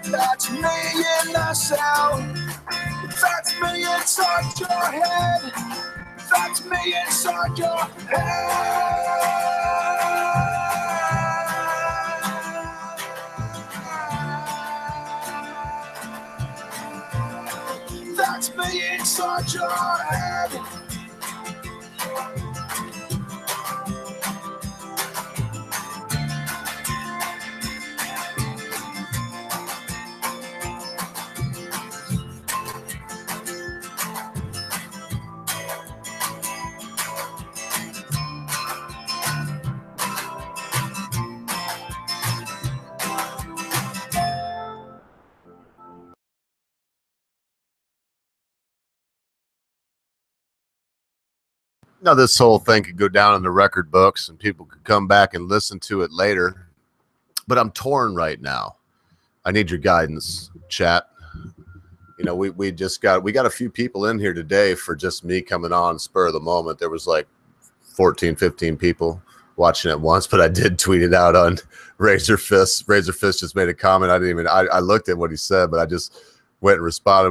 That's me in the cell. That's me inside your head. That's me inside your head. That's me inside your head. Now, this whole thing could go down in the record books and people could come back and listen to it later, but I'm torn right now. I need your guidance, chat. You know, we got a few people in here today for just me coming on spur of the moment. There was like 14, 15 people watching at once, but I did tweet it out on Razor Fist. Razor Fist just made a comment. I looked at what he said, but I just went and responded.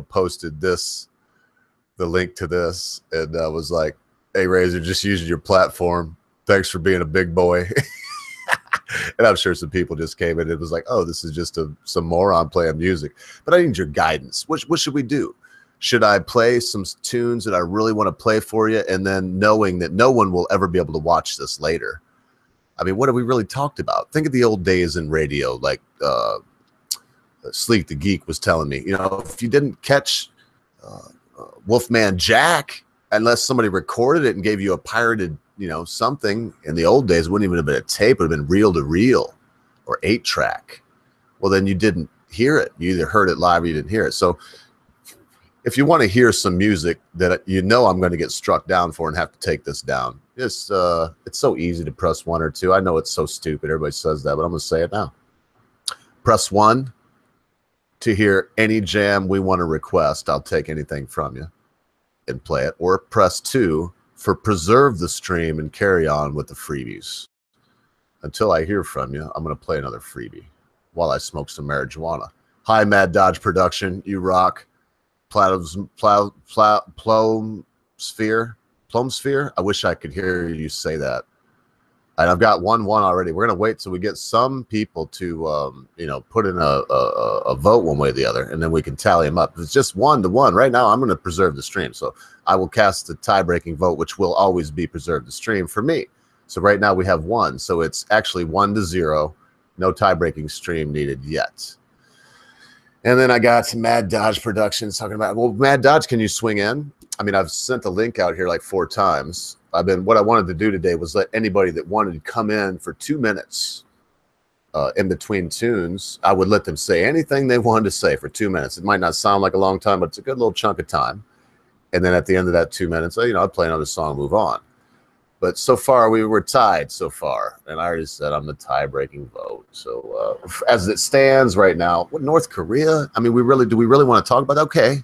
Posted this, the link to this, and was like, "Hey Razor, just using your platform. Thanks for being a big boy." And I'm sure some people just came in and it was like, "Oh, this is just some moron playing music." But I need your guidance. What should we do? Should I play some tunes that I really want to play for you, and then knowing that no one will ever be able to watch this later? I mean, what have we really talked about? Think of the old days in radio, like Sleek the Geek was telling me. You know, if you didn't catch Wolfman Jack, unless somebody recorded it and gave you a pirated, something in the old days, it wouldn't even have been a tape. It would have been reel to reel or 8-track. Well, then you didn't hear it. You either heard it live or you didn't hear it. So if you want to hear some music that I'm going to get struck down for and have to take this down, it's so easy to press 1 or 2. I know it's so stupid. Everybody says that, but I'm going to say it now. Press 1 to hear any jam we want to request. I'll take anything from you and play it. Or press 2 for preserve the stream and carry on with the freebies. Until I hear from you, I'm going to play another freebie while I smoke some marijuana. Hi, Mad Dodge Production. You rock. Plomsphere. I wish I could hear you say that. And I've got one already. We're going to wait till we get some people to, put in a vote one way or the other, and then we can tally them up. If it's just 1-1, right now I'm going to preserve the stream. So I will cast the tie-breaking vote, which will always be preserve the stream for me. So right now we have 1. So it's actually 1-0. No tie-breaking stream needed yet. And then I got some Mad Dodge Productions talking about, well, Mad Dodge, can you swing in? I mean, I've sent the link out here like 4 times. What I wanted to do today was let anybody that wanted to come in for 2 minutes in between tunes, I would let them say anything they wanted to say for 2 minutes. It might not sound like a long time, but it's a good little chunk of time. And then at the end of that 2 minutes, I'd play another song and move on. But so far, we were tied so far. And I already said I'm the tie-breaking vote. So as it stands right now, what, North Korea? I mean, do we really want to talk about that? Okay.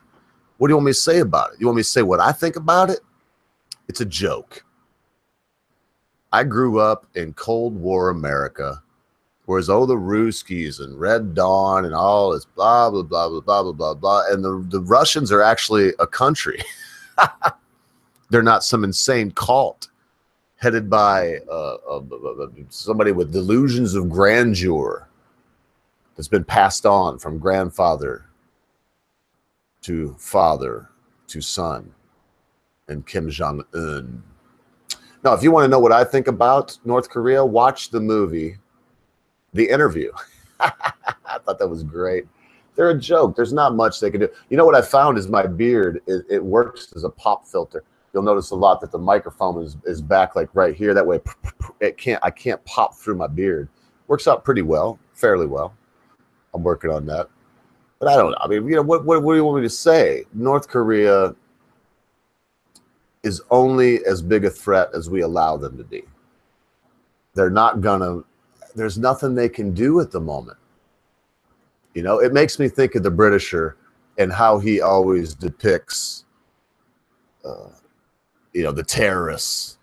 What do you want me to say about it? You want me to say what I think about it? It's a joke. I grew up in Cold War America, whereas the Ruskies and Red Dawn and all this blah, blah, blah, blah, blah, blah, blah, blah. And the Russians are actually a country. They're not some insane cult headed by somebody with delusions of grandeur that's been passed on from grandfather to father to son, and Kim Jong-un. Now, if you want to know what I think about North Korea, watch the movie The Interview. I thought that was great. They're a joke. There's not much they can do. You know what I found is my beard, it works as a pop filter. You'll notice a lot that the microphone is back like right here. That way I can't pop through my beard. Works out pretty well, fairly well. I'm working on that. But I don't know. I mean, you know, what do you want me to say? North Korea is only as big a threat as we allow them to be. They're not gonna, there's nothing they can do at the moment. You know, it makes me think of the Britisher and how he always depicts, you know, the terrorists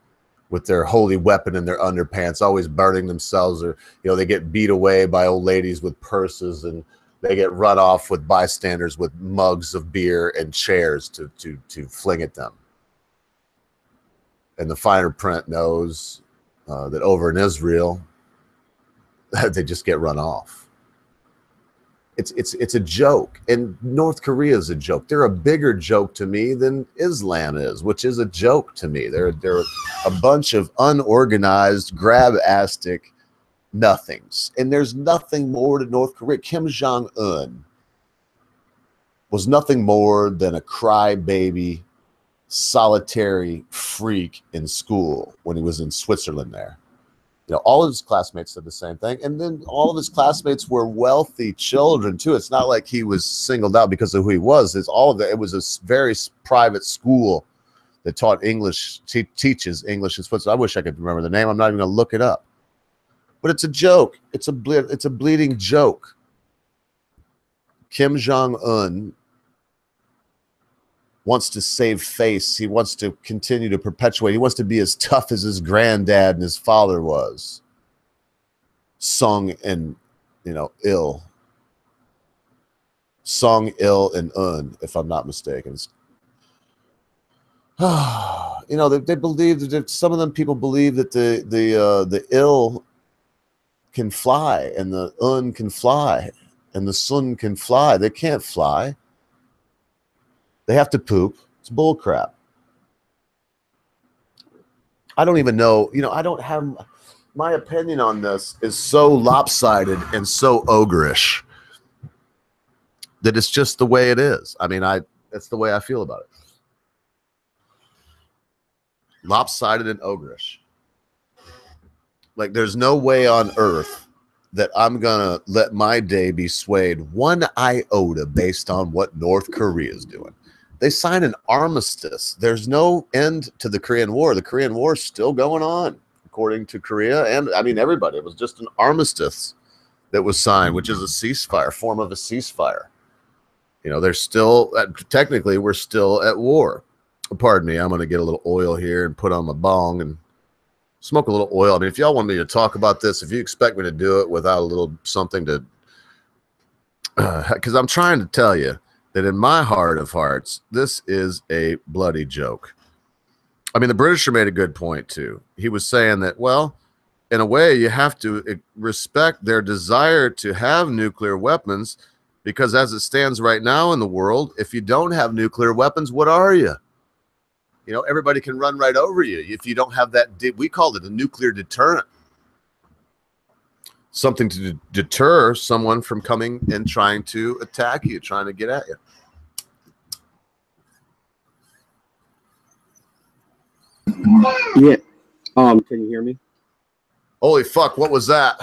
with their holy weapon in their underpants, always burning themselves, or, you know, they get beat away by old ladies with purses, and they get run off with bystanders with mugs of beer and chairs to fling at them. And the finer print knows that over in Israel, they just get run off. It's a joke, and North Korea is a joke. They're a bigger joke to me than Islam is, which is a joke to me. They're a bunch of unorganized, grab-astic nothings, and there's nothing more to North Korea. Kim Jong-un was nothing more than a crybaby, solitary freak in school when he was in Switzerland there. You know, all of his classmates said the same thing. And then all of his classmates were wealthy children too. It's not like he was singled out because of who he was. It's all of that. It was a very private school that taught English, teaches English in Switzerland. I wish I could remember the name. I'm not even going to look it up. But it's a joke. It's a bleeding joke. Kim Jong-un wants to save face. He wants to continue to perpetuate. He wants to be as tough as his granddad and his father was. Sung and, you know, ill. Sung, ill, and un, if I'm not mistaken. You know, they believe that some of them people believe that the ill can fly, and the un can fly, and the sun can fly. They can't fly. They have to poop. It's bull crap. I don't even know. You know, I don't have, my opinion on this is so lopsided and so ogreish that it's just the way it is. I mean, that's the way I feel about it. Lopsided and ogreish. Like, there's no way on earth that I'm going to let my day be swayed one iota based on what North Korea is doing. They signed an armistice. There's no end to the Korean War. The Korean War is still going on, according to Korea. And, I mean, everybody. It was just an armistice that was signed, which is a ceasefire, form of a ceasefire. You know, they're still, technically, we're still at war. Pardon me, I'm going to get a little oil here and put on my bong and smoke a little oil. I mean, if y'all want me to talk about this, if you expect me to do it without a little something to, because I'm trying to tell you that in my heart of hearts, this is a bloody joke. I mean, the Britisher made a good point, too. He was saying that, well, in a way, you have to respect their desire to have nuclear weapons, because as it stands right now in the world, if you don't have nuclear weapons, what are you? You know, everybody can run right over you if you don't have that. We called it a nuclear deterrent. Something to deter someone from coming and trying to attack you, trying to get at you. Yeah. Can you hear me? Holy fuck, what was that?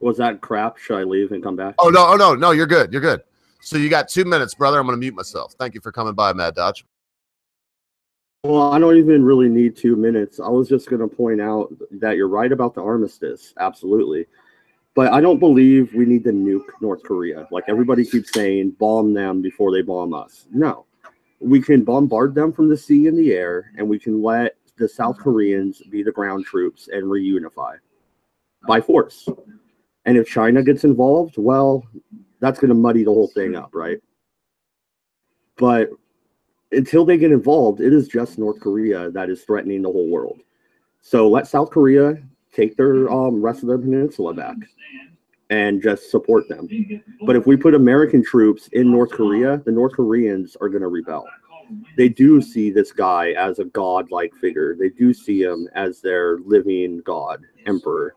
Was that crap? Should I leave and come back? Oh, no, you're good. You're good. So you got 2 minutes, brother. I'm going to mute myself. Thank you for coming by, Mad Dodge. Well, I don't even really need 2 minutes. I was just going to point out that you're right about the armistice. Absolutely. But I don't believe we need to nuke North Korea. Like everybody keeps saying, bomb them before they bomb us. No. We can bombard them from the sea and the air, and we can let the South Koreans be the ground troops and reunify by force. And if China gets involved, well, that's going to muddy the whole thing up, right? But until they get involved, it is just North Korea that is threatening the whole world. So let South Korea take their rest of their peninsula back and just support them. But if we put American troops in North Korea, the North Koreans are going to rebel. They do see this guy as a god-like figure. They do see him as their living god, emperor.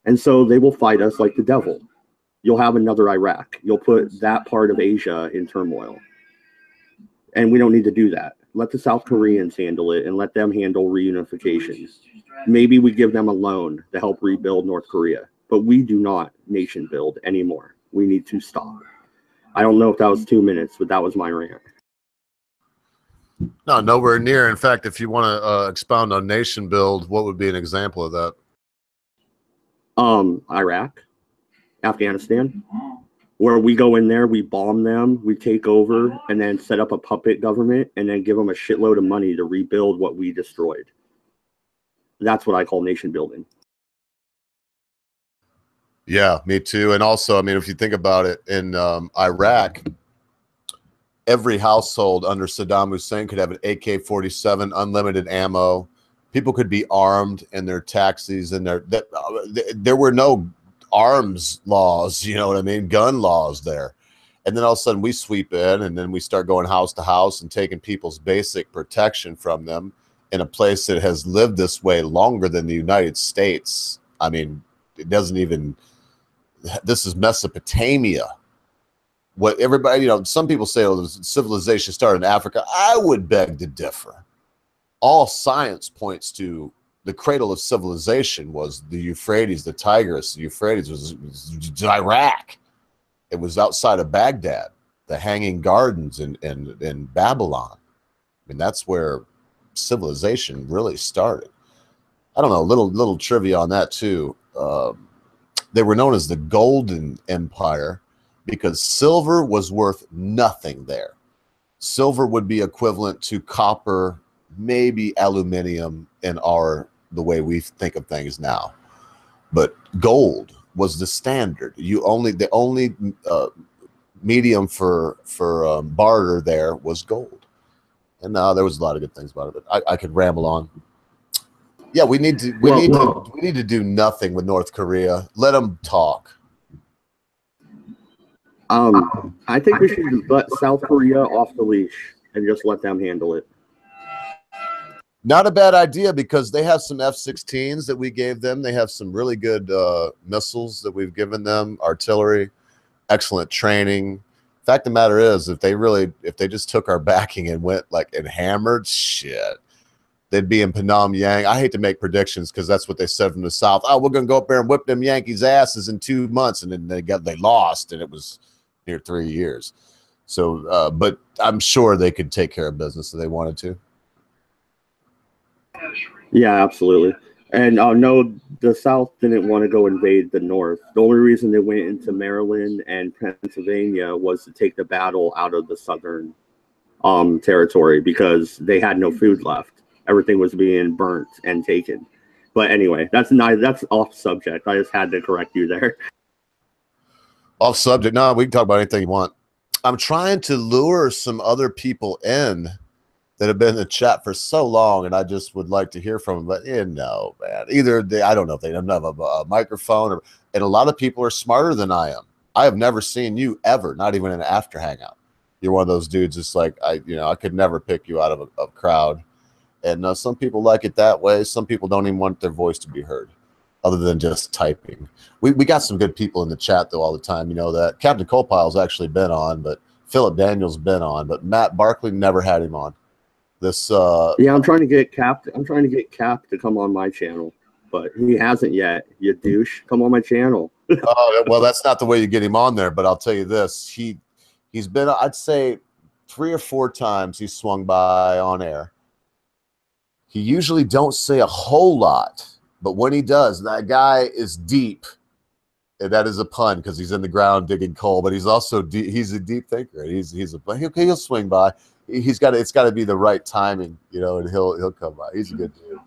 And so they will fight us like the devil. You'll have another Iraq. You'll put that part of Asia in turmoil. And we don't need to do that. Let the South Koreans handle it and let them handle reunification. Maybe we give them a loan to help rebuild North Korea. But we do not nation build anymore. We need to stop. I don't know if that was 2 minutes, but that was my rant. No, nowhere near. In fact, if you want to expound on nation build, what would be an example of that? Iraq, Afghanistan, where we go in there, we bomb them, we take over, and then set up a puppet government, and then give them a shitload of money to rebuild what we destroyed. That's what I call nation building. Yeah, me too. And also, I mean, if you think about it, in Iraq, every household under Saddam Hussein could have an AK-47, unlimited ammo. People could be armed in their taxis, and there were no arms laws, you know what I mean? Gun laws there. And then all of a sudden we sweep in, and then we start going house to house and taking people's basic protection from them in a place that has lived this way longer than the United States. I mean, it doesn't even, this is Mesopotamia. What everybody, you know, some people say, oh, civilization started in Africa. I would beg to differ. All science points to the cradle of civilization was the Euphrates, the Tigris. The Euphrates was Iraq. It was outside of Baghdad, the Hanging Gardens in Babylon. I mean, that's where civilization really started. I don't know, little trivia on that too. They were known as the Golden Empire because silver was worth nothing there. Silver would be equivalent to copper, maybe aluminum in the way we think of things now. But gold was the standard. The only medium for barter there was gold. And there was a lot of good things about it, but I could ramble on. Yeah, we need to do nothing with North Korea. Let them talk. I think we should let South Korea off the leash and just let them handle it. Not a bad idea, because they have some F-16s that we gave them. They have some really good missiles that we've given them, artillery, excellent training. Fact of the matter is, if they just took our backing and went and hammered, shit, they'd be in Phnom Yang. I hate to make predictions because that's what they said from the South. Oh, we're going to go up there and whip them Yankees' asses in 2 months. And then they lost, and it was near 3 years. So, but I'm sure they could take care of business if they wanted to. Yeah, absolutely. And no, the South didn't want to go invade the North. The only reason they went into Maryland and Pennsylvania was to take the battle out of the Southern territory, because they had no food left. Everything was being burnt and taken. But anyway, that's off subject. I just had to correct you there. Off subject? No, we can talk about anything you want. I'm trying to lure some other people in that have been in the chat for so long, and I just would like to hear from them. But no, man. Either I don't know if they don't have a microphone, and a lot of people are smarter than I am. I have never seen you ever, not even in an after hangout. You're one of those dudes. It's like I could never pick you out of a crowd. And some people like it that way. Some people don't even want their voice to be heard, other than just typing. We got some good people in the chat though all the time. You know that Captain Colepile's actually been on, but Philip Daniels been on, but Matt Barkley never had him on. This yeah, I'm trying to get Cap to come on my channel, but he hasn't yet. You douche, come on my channel. Oh, well, that's not the way you get him on there, but I'll tell you this. He's been, I'd say 3 or 4 times he swung by on air. He usually don't say a whole lot, but when he does, that guy is deep. And that is a pun because he's in the ground digging coal, but he's also deep, he's a deep thinker. He'll swing by. It's got to be the right timing, you know, and he'll come by. He's a good dude.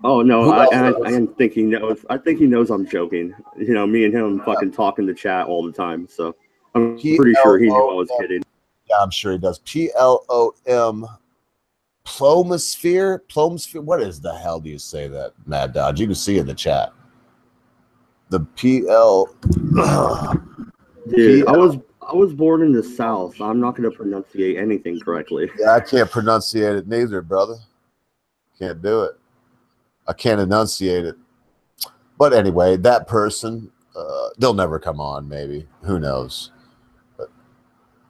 Oh no, I think he knows. I think he knows I'm joking. You know, me and him fucking talk in the chat all the time, so I'm pretty sure he knew I was kidding. Yeah, I'm sure he does. PLOM, Plomosphere. What is the hell do you say that, Mad Dodge? You can see in the chat. The PL. Dude, I was born in the South. I'm not going to pronunciate anything correctly. Yeah, I can't pronunciate it neither, brother. Can't do it. I can't enunciate it. But anyway, that person, they'll never come on, maybe. Who knows? But,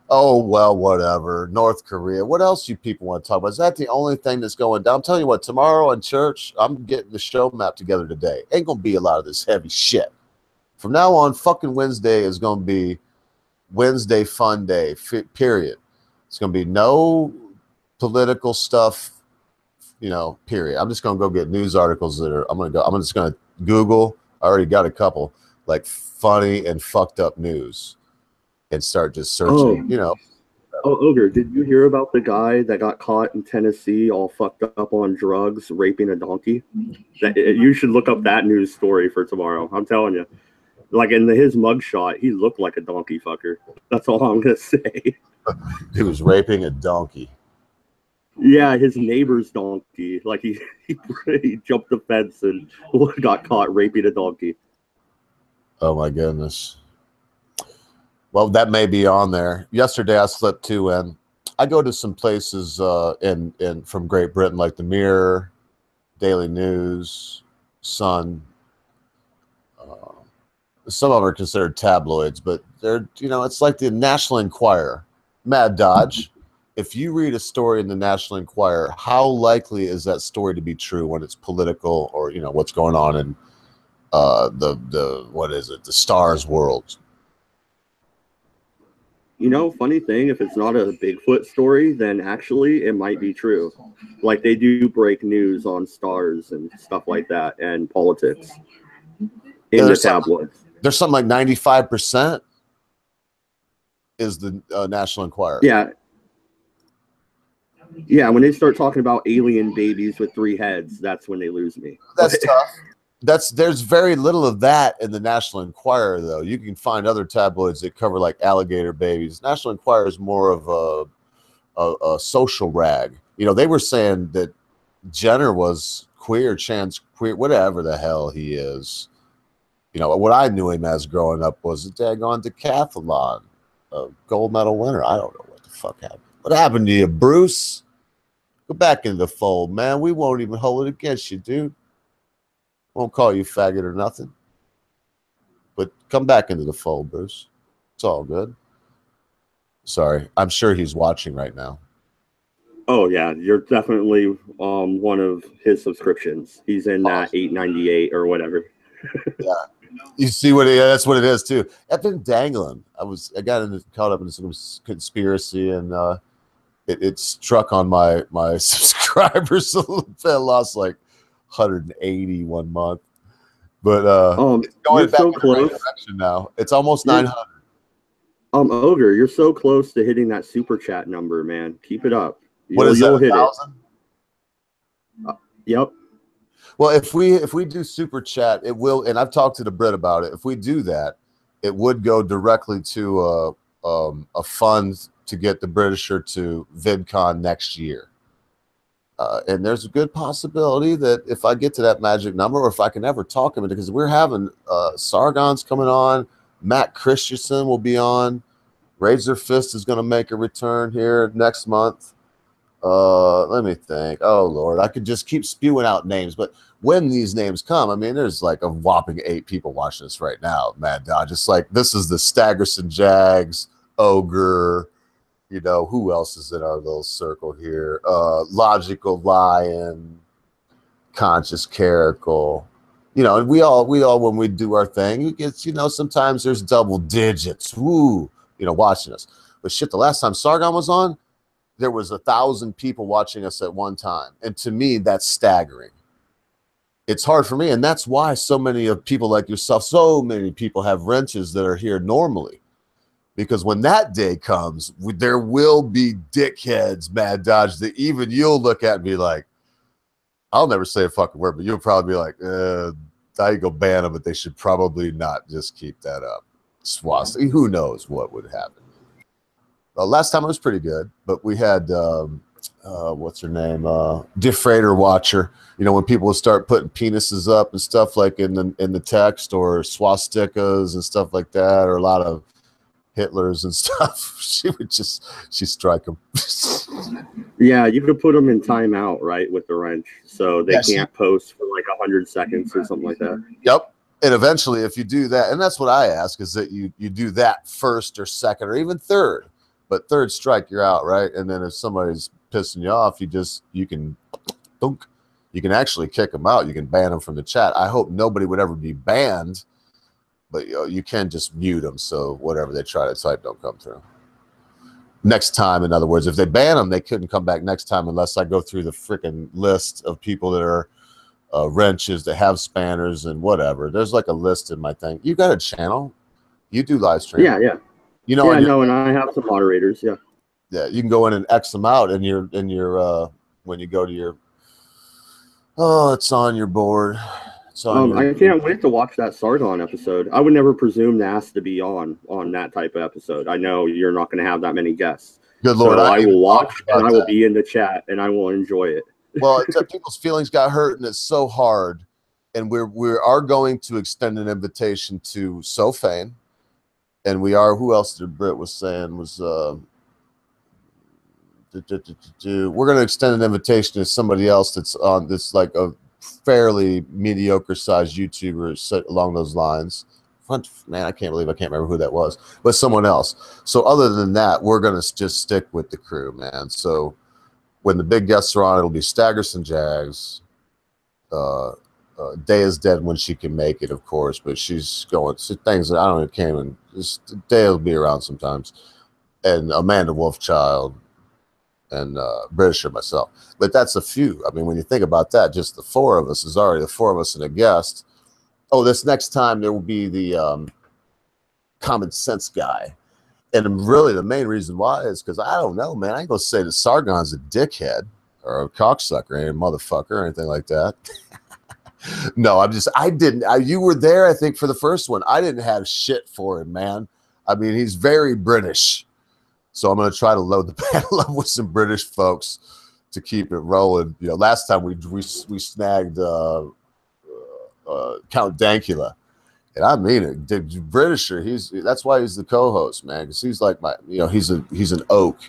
oh, well, whatever. North Korea. What else you people want to talk about? Is that the only thing that's going down? I'm telling you what, tomorrow in church, I'm getting the show map together today. Ain't going to be a lot of this heavy shit. From now on, fucking Wednesday is going to be Wednesday fun day, period. It's going to be no political stuff, you know, period. I'm just going to go get news articles I'm just going to Google. I already got a couple, like funny and fucked up news, and start just searching, you know. Oh, Ogre, did you hear about the guy that got caught in Tennessee all fucked up on drugs, raping a donkey? You should look up that news story for tomorrow. I'm telling you. Like in his mugshot, he looked like a donkey fucker. That's all I'm going to say. He was raping a donkey. Yeah, his neighbor's donkey. Like he jumped the fence and got caught raping a donkey. Oh my goodness. Well, that may be on there. Yesterday I slipped two in. I go to some places in from Great Britain, like the Mirror, Daily News, Sun. Some of them are considered tabloids, but they're, you know, it's like the National Enquirer. Mad Dodge. If you read a story in the National Enquirer, how likely is that story to be true when it's political, or, you know, what's going on in the Stars world? You know, funny thing, if it's not a Bigfoot story, then actually it might be true. Like they do break news on Stars and stuff like that, and politics in the tabloids. There's something like 95% is the National Enquirer. Yeah. Yeah, when they start talking about alien babies with 3 heads, that's when they lose me. That's tough. There's very little of that in the National Enquirer, though. You can find other tabloids that cover like alligator babies. National Enquirer is more of a social rag. You know, they were saying that Jenner was queer, trans queer, whatever the hell he is. You know, what I knew him as growing up was a daggone decathlon, a gold medal winner. I don't know what the fuck happened. What happened to you, Bruce? Go back into the fold, man. We won't even hold it against you, dude. Won't call you faggot or nothing. But come back into the fold, Bruce. It's all good. Sorry. I'm sure he's watching right now. Oh, yeah. You're definitely one of his subscriptions. He's in that $8.98 or whatever. Yeah. You see that's what it is too. I've been dangling. I got caught up in some conspiracy, and it struck on my subscribers a little bit. I lost like 180 one month, but it's going back so in close. the right direction now. It's almost 900. Ogre, you're so close to hitting that super chat number, man. Keep it up. What is that? 1,000? Yep. Well, if we do super chat, it will, and I've talked to the Brit about it. If we do that, it would go directly to a fund to get the Britisher to VidCon next year. And there's a good possibility that if I get to that magic number, or if I can ever talk him into, because we're having Sargon's coming on, Matt Christensen will be on, Razor Fist is going to make a return here next month. Let me think. Oh Lord, I could just keep spewing out names, but when these names come, I mean, there's like a whopping 8 people watching this right now, Mad Dodge. Just like, this is the Staggerson Jags, Ogre, you know, who else is in our little circle here? Logical Lion, Conscious Caracal. You know, and we all when we do our thing, it gets, you know, sometimes there's double digits. Woo, you know, watching us. But shit, the last time Sargon was on, there was 1,000 people watching us at one time. And to me, that's staggering. It's hard for me. And that's why so many of people like yourself, so many people have wrenches that are here normally. Because when that day comes, there will be dickheads, Mad Dodge, that even you'll look at and be like, I'll never say a fucking word, but you'll probably be like, I go ban them, but they should probably not just keep that up. Swastika, who knows what would happen. Last time it was pretty good, but we had, what's her name? Defrader Watcher. You know, when people would start putting penises up and stuff like in the text, or swastikas and stuff like that, or a lot of Hitlers and stuff, she'd strike them. Yeah, you could put them in timeout, right, with the wrench, so they can't post for like 100 seconds or something like that. Yep. And eventually, if you do that, and that's what I ask, is that you do that first or second or even third, but third strike, you're out, right? And then if somebody's pissing you off, you can actually kick them out. You can ban them from the chat. I hope nobody would ever be banned, but you can just mute them, so whatever they try to type don't come through. Next time, in other words, if they ban them, they couldn't come back next time unless I go through the freaking list of people that are wrenches, that have spanners and whatever. There's like a list in my thing. You got a channel? You do live stream? Yeah. You know, I know, and I have some moderators. Yeah. Yeah, you can go in and X them out in your when you go to your. Oh, it's on your board. I can't wait to watch that Sargon episode. I would never presume to ask to be on that type of episode. I know you're not going to have that many guests. Good Lord. So I will watch, and I will be in the chat, and I will enjoy it. Well, people's feelings got hurt, and it's so hard. And we are going to extend an invitation to Sofane. And we are, who else did Britt was saying was, we're going to extend an invitation to somebody else that's on this, like a fairly mediocre sized YouTuber along those lines. Man, I can't believe I can't remember who that was, but someone else. So other than that, we're going to just stick with the crew, man. So when the big guests are on, it'll be Staggerson Jags. Day is dead when she can make it, of course, but she's going to things that I don't know, came and just Day will be around sometimes. And Amanda Wolfchild and British or myself. But that's a few. I mean, when you think about that, just the four of us is already the four of us and a guest. Oh, this next time there will be the common sense guy. And really the main reason why is because I don't know, man. I ain't gonna say that Sargon's a dickhead or a cocksucker, any motherfucker or anything like that. No, you were there, I think, for the first one. I didn't have shit for him, man. I mean, he's very British. So I'm going to try to load the panel up with some British folks to keep it rolling. You know, last time we snagged Count Dankula, and I mean it. The Britisher, that's why he's the co-host, man, because he's like he's an oak.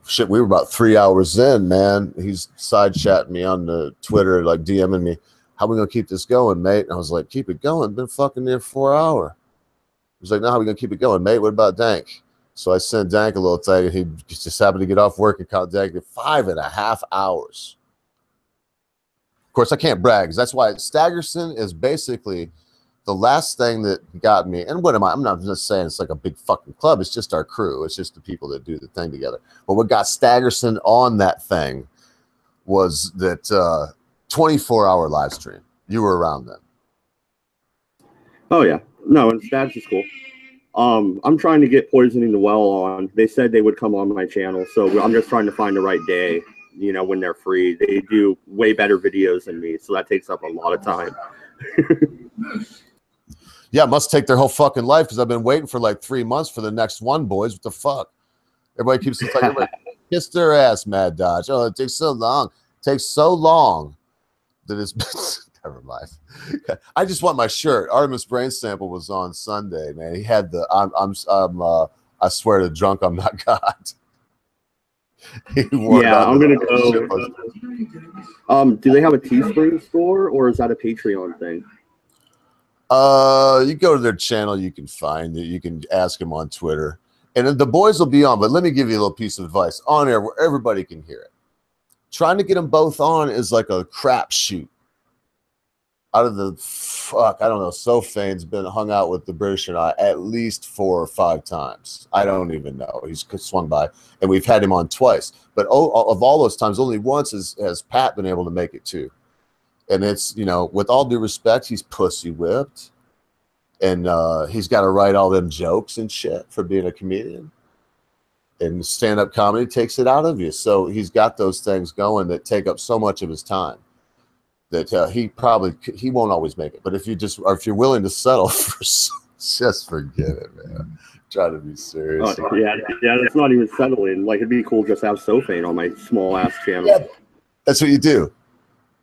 Shit, we were about 3 hours in, man. He's side chatting me on the Twitter, like DMing me, how we gonna keep this going, mate? And I was like, keep it going. Been fucking there 4 hours. He was like, no, how we gonna keep it going, mate? What about Dank? So I sent Dank a little thing, and he just happened to get off work and called Dank 5.5 hours. Of course, I can't brag, because that's why Staggerson is basically the last thing that got me. And what am I? I'm not just saying it's like a big fucking club. It's just our crew. It's just the people that do the thing together. But what got Staggerson on that thing was that 24-hour live stream. You were around then. Oh, yeah. No, and Stags is cool. I'm trying to get Poisoning the Well on. They said they would come on my channel, so I'm just trying to find the right day, when they're free. They do way better videos than me, so that takes up a lot of time. Yeah, it must take their whole fucking life, because I've been waiting for like 3 months for the next one, boys. What the fuck? Everybody keeps like, kiss their ass, Mad Dodge. Oh, it takes so long. It takes so long that it's... Never mind. I just want my shirt. Artemis Brain Sample was on Sunday, man. He had the I swear to drunk I'm not God. Yeah, I'm gonna go. Do they have a Teespring store, or is that a Patreon thing? You go to their channel, you can find it. You can ask them on Twitter, and the boys will be on. But let me give you a little piece of advice on air where everybody can hear it. Trying to get them both on is like a crapshoot. out of the fuck, I don't know, Sofane's been hung out with the British and I at least 4 or 5 times. I don't even know. He's swung by, and we've had him on twice. But of all those times, only once has Pat been able to make it too. And it's, you know, with all due respect, he's pussy whipped, and he's got to write all them jokes and shit for being a comedian. And stand-up comedy takes it out of you. So he's got those things going that take up so much of his time that he won't always make it. But if you're willing to settle for, just forget it, man. Try to be serious. Yeah, that's not even settling. Like, it'd be cool just to have Sofane on my small ass channel. Yeah, that's what you do.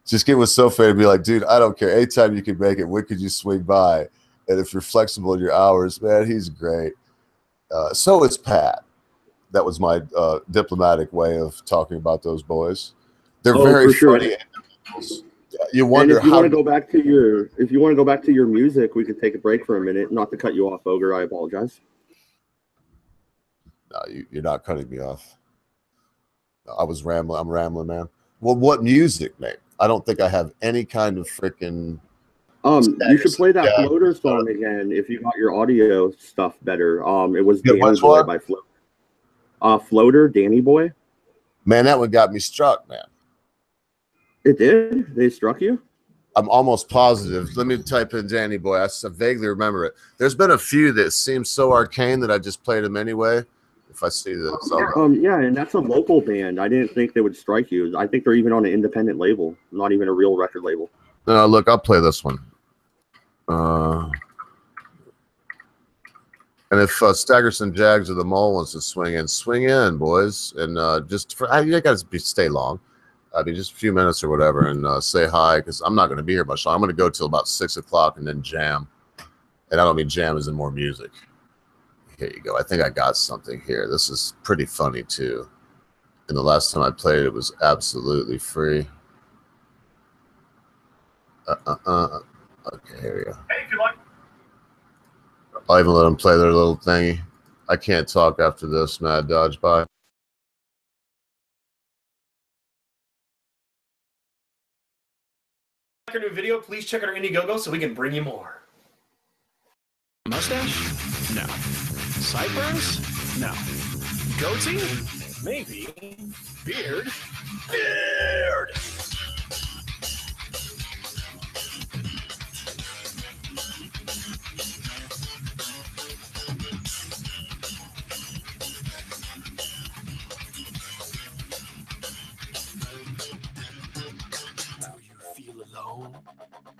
Just get with Sofane and be like, dude, I don't care. Anytime you can make it, when could you swing by? And if you're flexible in your hours, man, he's great. So is Pat. That was my diplomatic way of talking about those boys. They're very funny. Sure. You wonder if you want to go back to your music, we could take a break for a minute. Not to cut you off, Ogre. I apologize. No, you're not cutting me off. I was rambling. I'm rambling, man. Well, what music, mate? I don't think I have any kind of freaking. You should play that Floater song again if you got your audio stuff better. It was Danny Boy by Floater. Floater, Danny Boy. Man, that one got me struck, man. It did? They struck you? I'm almost positive. Let me type in Danny Boy. I vaguely remember it. There's been a few that seem so arcane that I just played them anyway. If I see that. Yeah, and that's a local band. I didn't think they would strike you. I think they're even on an independent label, not even a real record label. Look, I'll play this one. And if Staggerson Jags or the Mole wants to swing in, boys. And you guys stay long. I mean, just a few minutes or whatever, and say hi, because I'm not going to be here much long. I'm going to go till about 6 o'clock and then jam. And I don't mean jam as in more music. Here you go. I think I got something here. This is pretty funny, too. And the last time I played it was absolutely free. Okay, here we go. Hey, if you like. I'll even let them play their little thingy. I can't talk after this, Mad Dodge. Bye. Our new video, please check out our Indiegogo so we can bring you more. Mustache? No. Sideburns? No. Goatee? Maybe. Beard? Beard!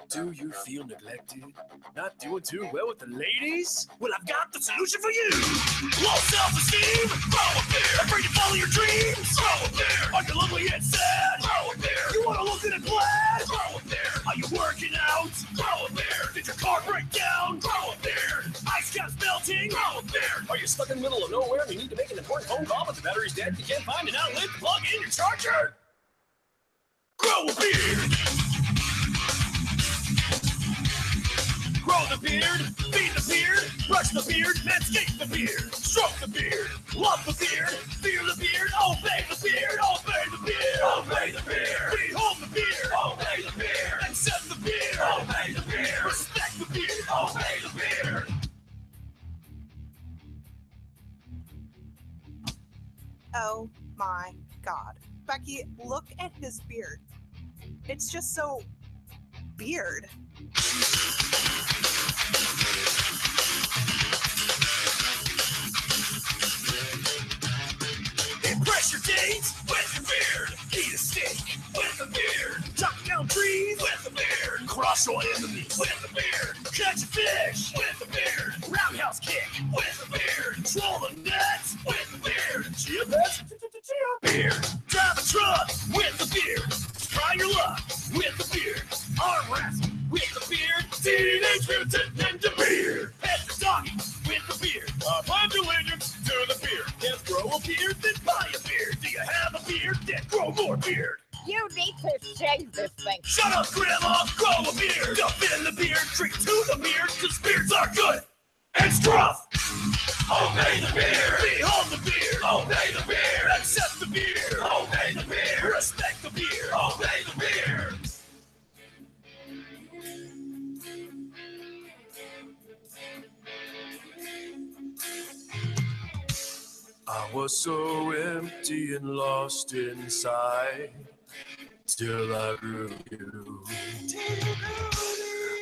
Do you feel neglected? Not doing too well with the ladies? Well, I've got the solution for you. Low self-esteem? Throw a beer. Afraid to follow your dreams? Throw a beer. Are you lonely and sad? Throw a beer. You want to look good and glad? Throw a beer. Are you working out? Throw a beer. Did your car break down? Throw a beer. Ice cap's melting? Throw a beer. Are you stuck in the middle of nowhere and you need to make an important phone call but the battery's dead? You can't find an outlet to plug in your charger? Grow a beard. Grow the beard, feed the beard, brush the beard, manscape the beard, stroke the beard, love the beard, fear the beard, obey the beard, obey the beard, obey the beard, behold the beard, obey the beard, accept the beard, obey the beard, respect the beard, obey the beard. Oh my God. Becky, look at his beard. It's just so beard. Impress your dates with your beard. Eat a steak with a beard. Chop down trees with a beard. Crush your enemies with a beard. Catch a fish with a beard. Roundhouse kick with a beard. Troll the nuts with a beard. Chia pets? Beard. Drive a truck with a beard. Try your luck with a beard. Arm wrestle with a beard. Teenage Mutant Ninja beard. Pet the doggy with a beard. Find allegiance to the beard. Can't grow a beard, then buy a beard. Do you have a beard? Then grow more beard. You need to shave this thing. Shut up, Grandma. Grow a beard. Defend the beard. Drink to the beard, because beards are good and scruff. Obey the beard. Behold the beard. Obey the beard. Accept the beard. Obey the beard. Respect the beard. Obey the beard. I was so empty and lost inside till I grew you.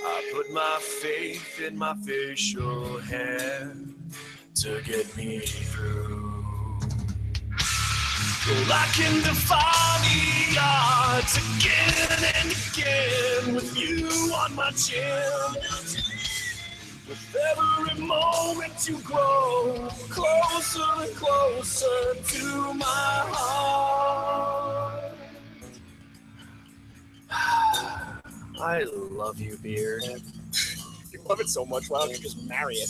I put my faith in my facial hair to get me through. Well, I can defy the odds again and again with you on my chin. With every moment you grow closer and closer to my heart. I love you, Beard. You love it so much, why don't you just marry it?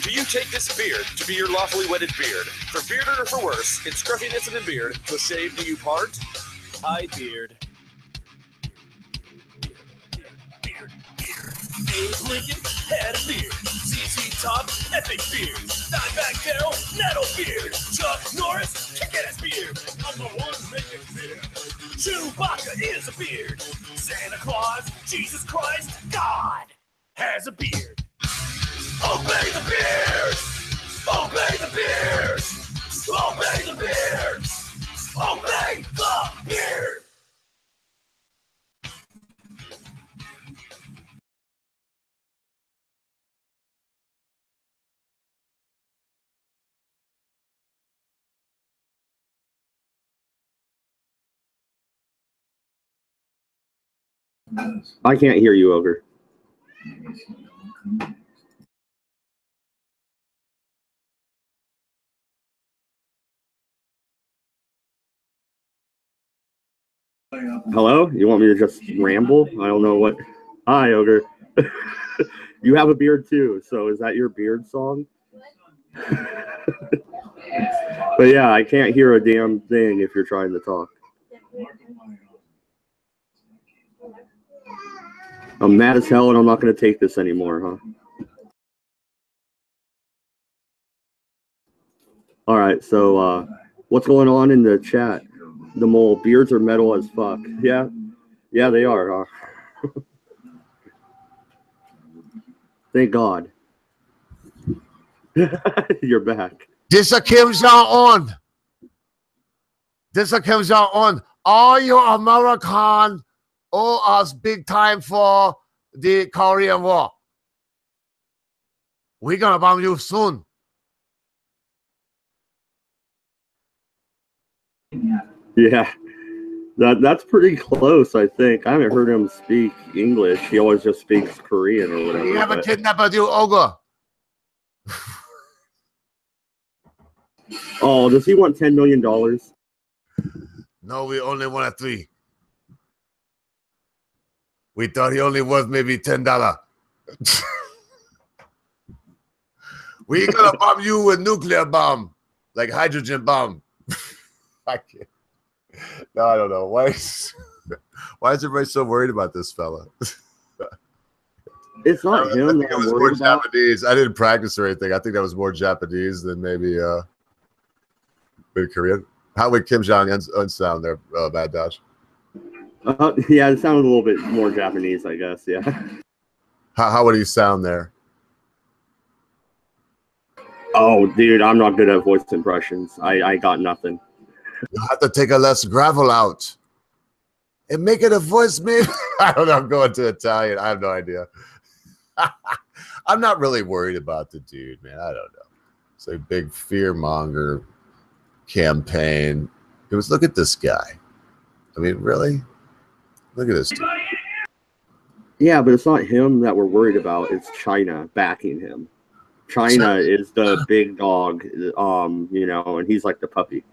Do you take this beard to be your lawfully wedded beard? For bearded or for worse, in scruffiness and in beard, to shave do you part? I beard. Abe Lincoln had a beard. ZZ Top, epic beard. Dimebag Darrell, metal beard. Chuck Norris, kick-ass beard. I'm the one making beard. Chewbacca is a beard. Santa Claus, Jesus Christ, God has a beard. Obey the beard! Obey the beard! Obey the beard! Obey the beard! I can't hear you, Ogre. Hello? You want me to just ramble? I don't know what. Hi, Ogre. You have a beard too, so is that your beard song? But yeah, I can't hear a damn thing if you're trying to talk. I'm mad as hell and I'm not going to take this anymore, huh? All right, so what's going on in the chat? The mole, beards are metal as fuck. Yeah, they are. Thank God. You're back. This is Kim Jong-un. This is Kim Jong-un. All you American owe us big time for the Korean War. We're gonna bomb you soon. Yeah, that's pretty close, I think. I haven't heard him speak English. He always just speaks Korean or whatever. We have a kidnapper, you ogre. Oh, does he want $10 million? No, we only want 3. We thought he only was maybe $10. We gonna bomb you with nuclear bomb, like hydrogen bomb. I can't. No, I don't know. Why is everybody so worried about this fella? It's not him that I'm worried about. Japanese. I didn't practice or anything. I think that was more Japanese than maybe Korean. How would Kim Jong-un sound there, Bad Dash? Yeah, it sounded a little bit more Japanese, I guess. Yeah. How would he sound there? Oh, dude, I'm not good at voice impressions. I got nothing. You have to take a less gravel out and make it a voice, maybe. I don't know. I'm going to Italian. I have no idea. I'm not really worried about the dude, man. I don't know. It's a big fear monger campaign. It was, look at this guy. I mean, really? Look at this dude. Yeah, but it's not him that we're worried about. It's China backing him. China is the big dog, you know, and he's like the puppy.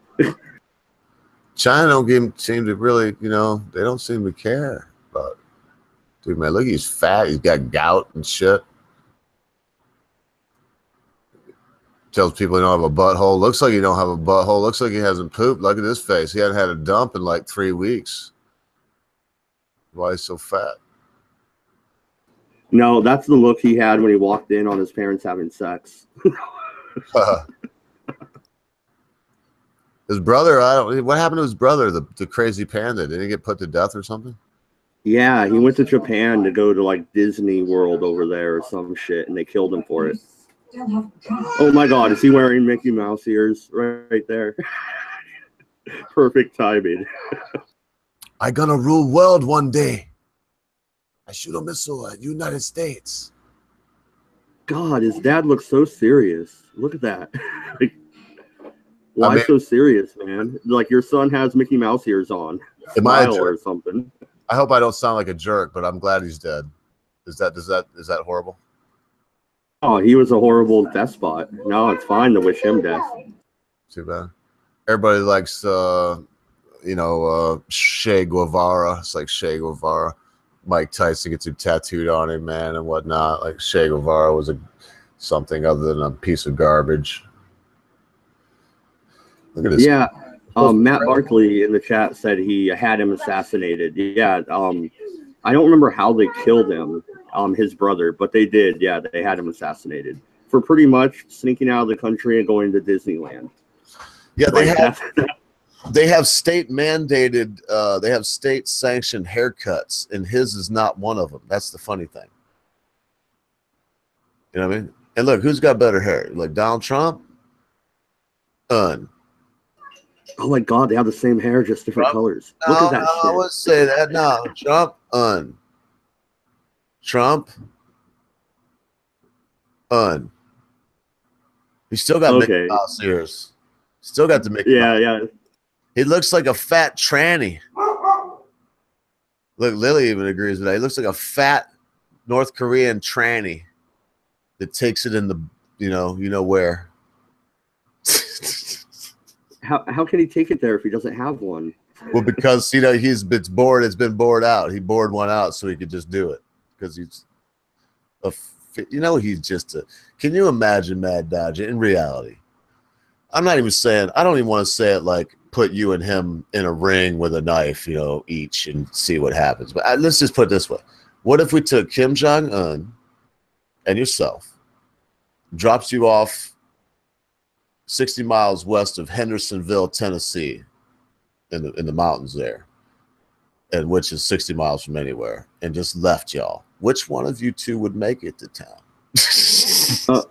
China don't seem to really, you know, they don't seem to care about. Dude, man, look, he's fat. He's got gout and shit. Tells people he don't have a butthole. Looks like he don't have a butthole. Looks like he hasn't pooped. Look at his face. He hadn't had a dump in like 3 weeks. Why he's so fat? No, that's the look he had when he walked in on his parents having sex. His brother, what happened to his brother, the crazy panda? Did he get put to death or something? Yeah, he went to Japan to go to like Disney World over there or some shit, and they killed him for it. Oh my God, is he wearing Mickey Mouse ears right there? Perfect timing. I gonna rule world one day. I shoot a missile at United States. God, his dad looks so serious. Look at that. Like, why so serious, man? Like your son has Mickey Mouse ears on. Smile or something. I hope I don't sound like a jerk, but I'm glad he's dead. Is that horrible? Oh, he was a horrible despot. No, it's fine to wish him death. Too bad. Everybody likes Che Guevara. It's like Che Guevara. Mike Tyson gets him tattooed on him, man, and whatnot. Like Che Guevara was something other than a piece of garbage. Look at this. Yeah. Matt Barkley in the chat said he had him assassinated. Yeah. I don't remember how they killed him, his brother, but they did. Yeah, they had him assassinated for pretty much sneaking out of the country and going to Disneyland. Yeah, they have state mandated, they have state sanctioned haircuts, and his is not one of them. That's the funny thing. You know what I mean? And look, who's got better hair? Like Donald Trump? Oh my God, they have the same hair, just different colors. Look at that shit. I wouldn't say that. No, Trump, Trump, He still got Mickey Mouse ears. Still got the Mickey Mouse. Yeah. He looks like a fat tranny. Look, Lily even agrees with that. He looks like a fat North Korean tranny that takes it in the, you know where. How can he take it there if he doesn't have one? Well, because he's bored. It's been bored out. He bored one out so he could just do it because he's he's just a. Can you imagine Mad Dodge in reality? I'm not even saying. I don't even want to say it like put you and him in a ring with a knife, each and see what happens. But let's just put it this way: what if we took Kim Jong-un and yourself, drops you off 60 miles west of Hendersonville, Tennessee, in the mountains there, and which is 60 miles from anywhere, and just left y'all? Which one of you two would make it to town?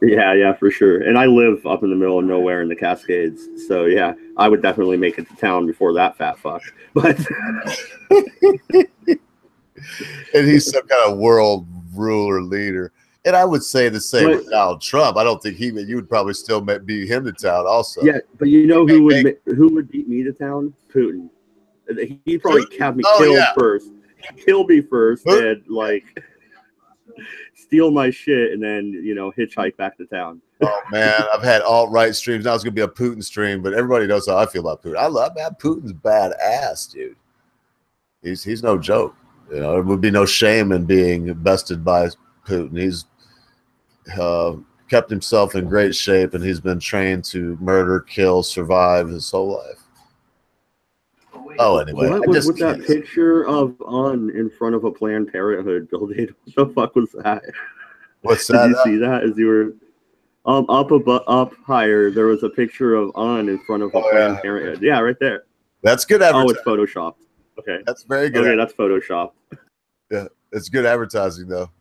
Yeah, for sure. And I live up in the middle of nowhere in the Cascades, so yeah, I would definitely make it to town before that fat fuck. But and he's some kind of world ruler leader. And I would say the same with Donald Trump. I don't think you would probably still beat him to town also. Yeah, but who would beat me to town? Putin. He'd probably have me killed first. He'd kill me first and steal my shit and then, hitchhike back to town. Oh man, I've had alt-right streams. Now it's gonna be a Putin stream, but everybody knows how I feel about Putin. Putin's badass, dude. He's no joke. There would be no shame in being bested by Putin. He's kept himself in great shape, and he's been trained to murder, kill, survive his whole life. Oh, anyway. What was with that picture of in front of a Planned Parenthood building? What the fuck was that? What's that? Did you see that as you were up higher? There was a picture of in front of a Planned Parenthood. Yeah, right there. That's good advertising. Oh, it's photoshopped. Okay. That's very good. Okay, that's photoshopped. Yeah, it's good advertising, though,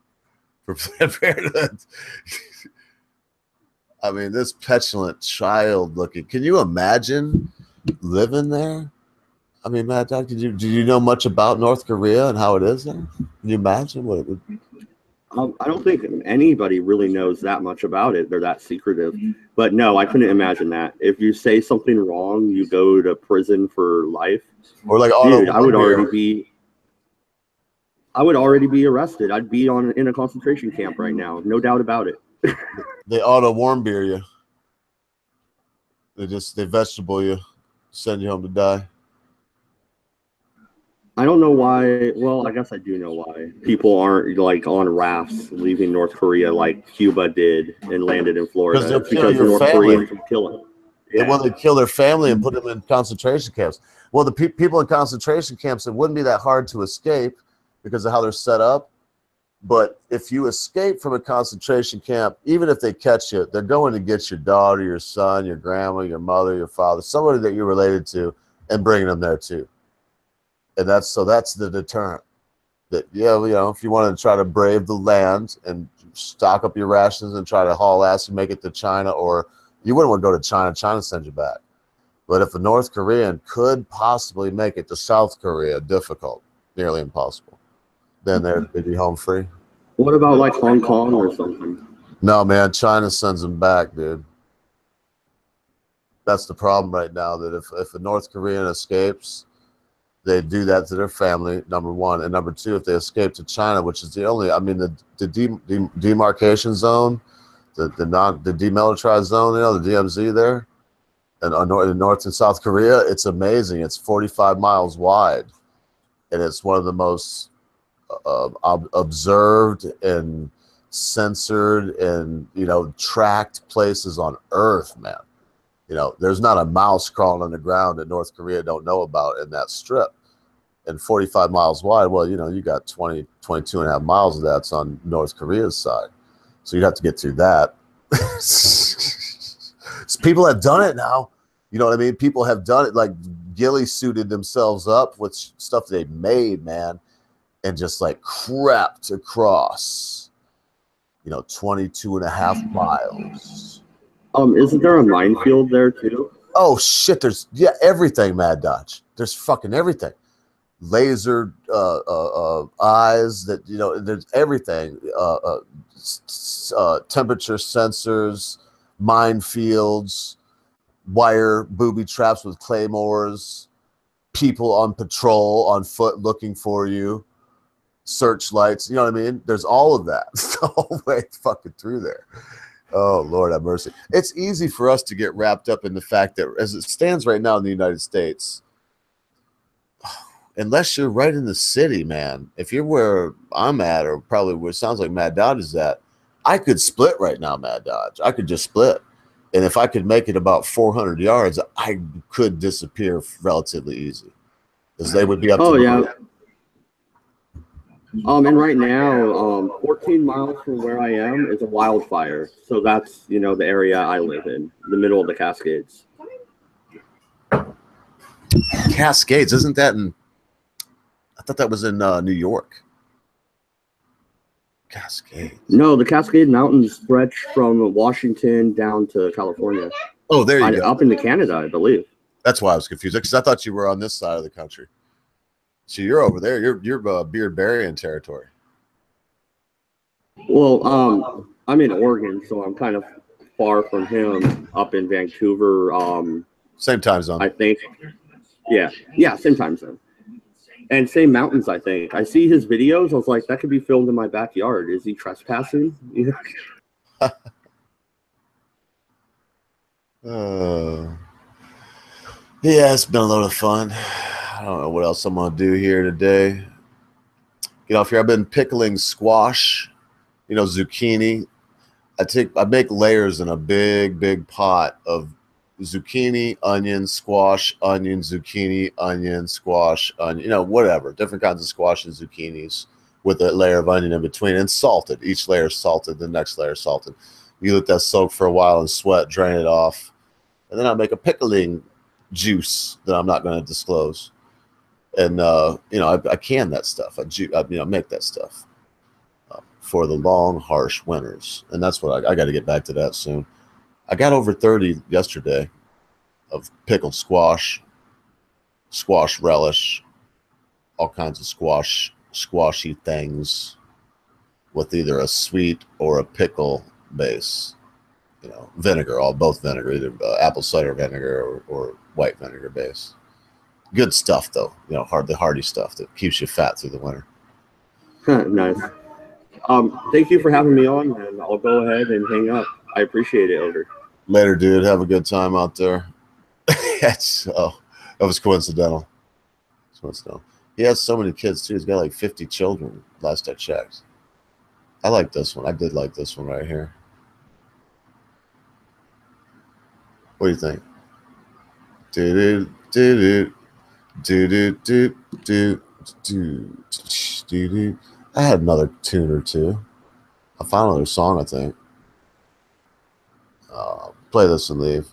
for Planned Parenthood. I mean, this petulant child looking. Can you imagine living there? I mean, Matt, Doc, did you know much about North Korea and how it is there? Can you imagine what it would be? I don't think anybody really knows that much about it. They're that secretive. But no, I couldn't imagine that. If you say something wrong, you go to prison for life. Or like, dude, I would already be arrested. I'd be in a concentration camp right now. No doubt about it. They auto warm beer you. They vegetable you, send you home to die. I don't know why. Well, I guess I do know why people aren't on rafts leaving North Korea like Cuba did and landed in Florida. Because North Koreans would kill them. Yeah. They want to kill their family and put them in concentration camps. Well, the people in concentration camps, it wouldn't be that hard to escape because of how they're set up. But if you escape from a concentration camp, even if they catch you, they're going to get your daughter, your son, your grandma, your mother, your father, somebody that you're related to, and bringing them there too. And that's the deterrent. that, yeah, you know, if you want to try to brave the land and stock up your rations and try to haul ass and make it to China, or you wouldn't want to go to China. China sends you back. But if a North Korean could possibly make it to South Korea, difficult, nearly impossible, then they'd be home free. What about like Hong Kong or something? No, man, China sends them back, dude. That's the problem right now, that if a North Korean escapes, they do that to their family, number one. And number two, if they escape to China, which is the only, I mean, the demarcation zone, the demilitarized zone, you know, the DMZ there, and in North and South Korea, it's amazing. It's 45 miles wide, and it's one of the most observed and censored and, you know, tracked places on Earth, man. You know, there's not a mouse crawling on the ground that North Korea don't know about in that strip. And 45 miles wide, well, you know, you got 22 and a half miles of that's on North Korea's side. So you have to get through that. So people have done it now. You know what I mean? People have done it, like ghillie suited themselves up with stuff they made, man, and just like crept across, you know, 22 and a half miles. Isn't there a minefield there too? Oh shit, there's, yeah, everything, Mad Dodge. There's fucking everything. Laser eyes that, you know, there's everything. Temperature sensors, minefields, wire booby traps with claymores, people on patrol on foot looking for you, searchlights, you know what I mean? There's all of that the whole way fucking through there. Oh, Lord have mercy. It's easy for us to get wrapped up in the fact that as it stands right now in the United States, unless you're right in the city, man, if you're where I'm at, or probably where it sounds like Mad Dodge is at, I could split right now, Mad Dodge. I could just split. And if I could make it about 400 yards, I could disappear relatively easy, because they would be up to yeah. And right now, 14 miles from where I am is a wildfire. So that's, you know, the area I live in the middle of the Cascades. Cascades, isn't that in, I thought that was in New York. Cascades. No, the Cascade Mountains stretch from Washington down to California. Oh, there you go. Up into Canada, I believe. That's why I was confused, because I thought you were on this side of the country. So you're over there. You're beard burying territory. Well, I'm in Oregon, so I'm kind of far from him. Up in Vancouver. Same time zone, I think. Yeah, same time zone. And same mountains, I think. I see his videos. I was like, that could be filmed in my backyard. Is he trespassing? Yeah, it's been a lot of fun. I don't know what else I'm going to do here today. Get off here. I've been pickling squash, you know, zucchini. I make layers in a big pot of zucchini, onion, squash, onion, zucchini, onion, squash, onion, you know, whatever, different kinds of squash and zucchinis with a layer of onion in between, and salted. Each layer is salted, the next layer is salted. You let that soak for a while and sweat, drain it off, and then I make a pickling juice that I'm not going to disclose. And you know, I can that stuff. I make that stuff for the long, harsh winters, and that's what I got to get back to that soon. I got over 30 yesterday of pickled squash, squash relish, all kinds of squashy things with either a sweet or a pickle base. You know, vinegar, both vinegar, either apple cider vinegar or white vinegar base. Good stuff, though. You know, the hearty stuff that keeps you fat through the winter. Nice. Thank you for having me on, and I'll go ahead and hang up. I appreciate it, Elder. Later, dude. Have a good time out there. That was coincidental. He has so many kids, too. He's got like 50 children, last I checked. I like this one. I did like this one right here. What do you think? I had another tune or two. I found another song, I think. Play this and leave.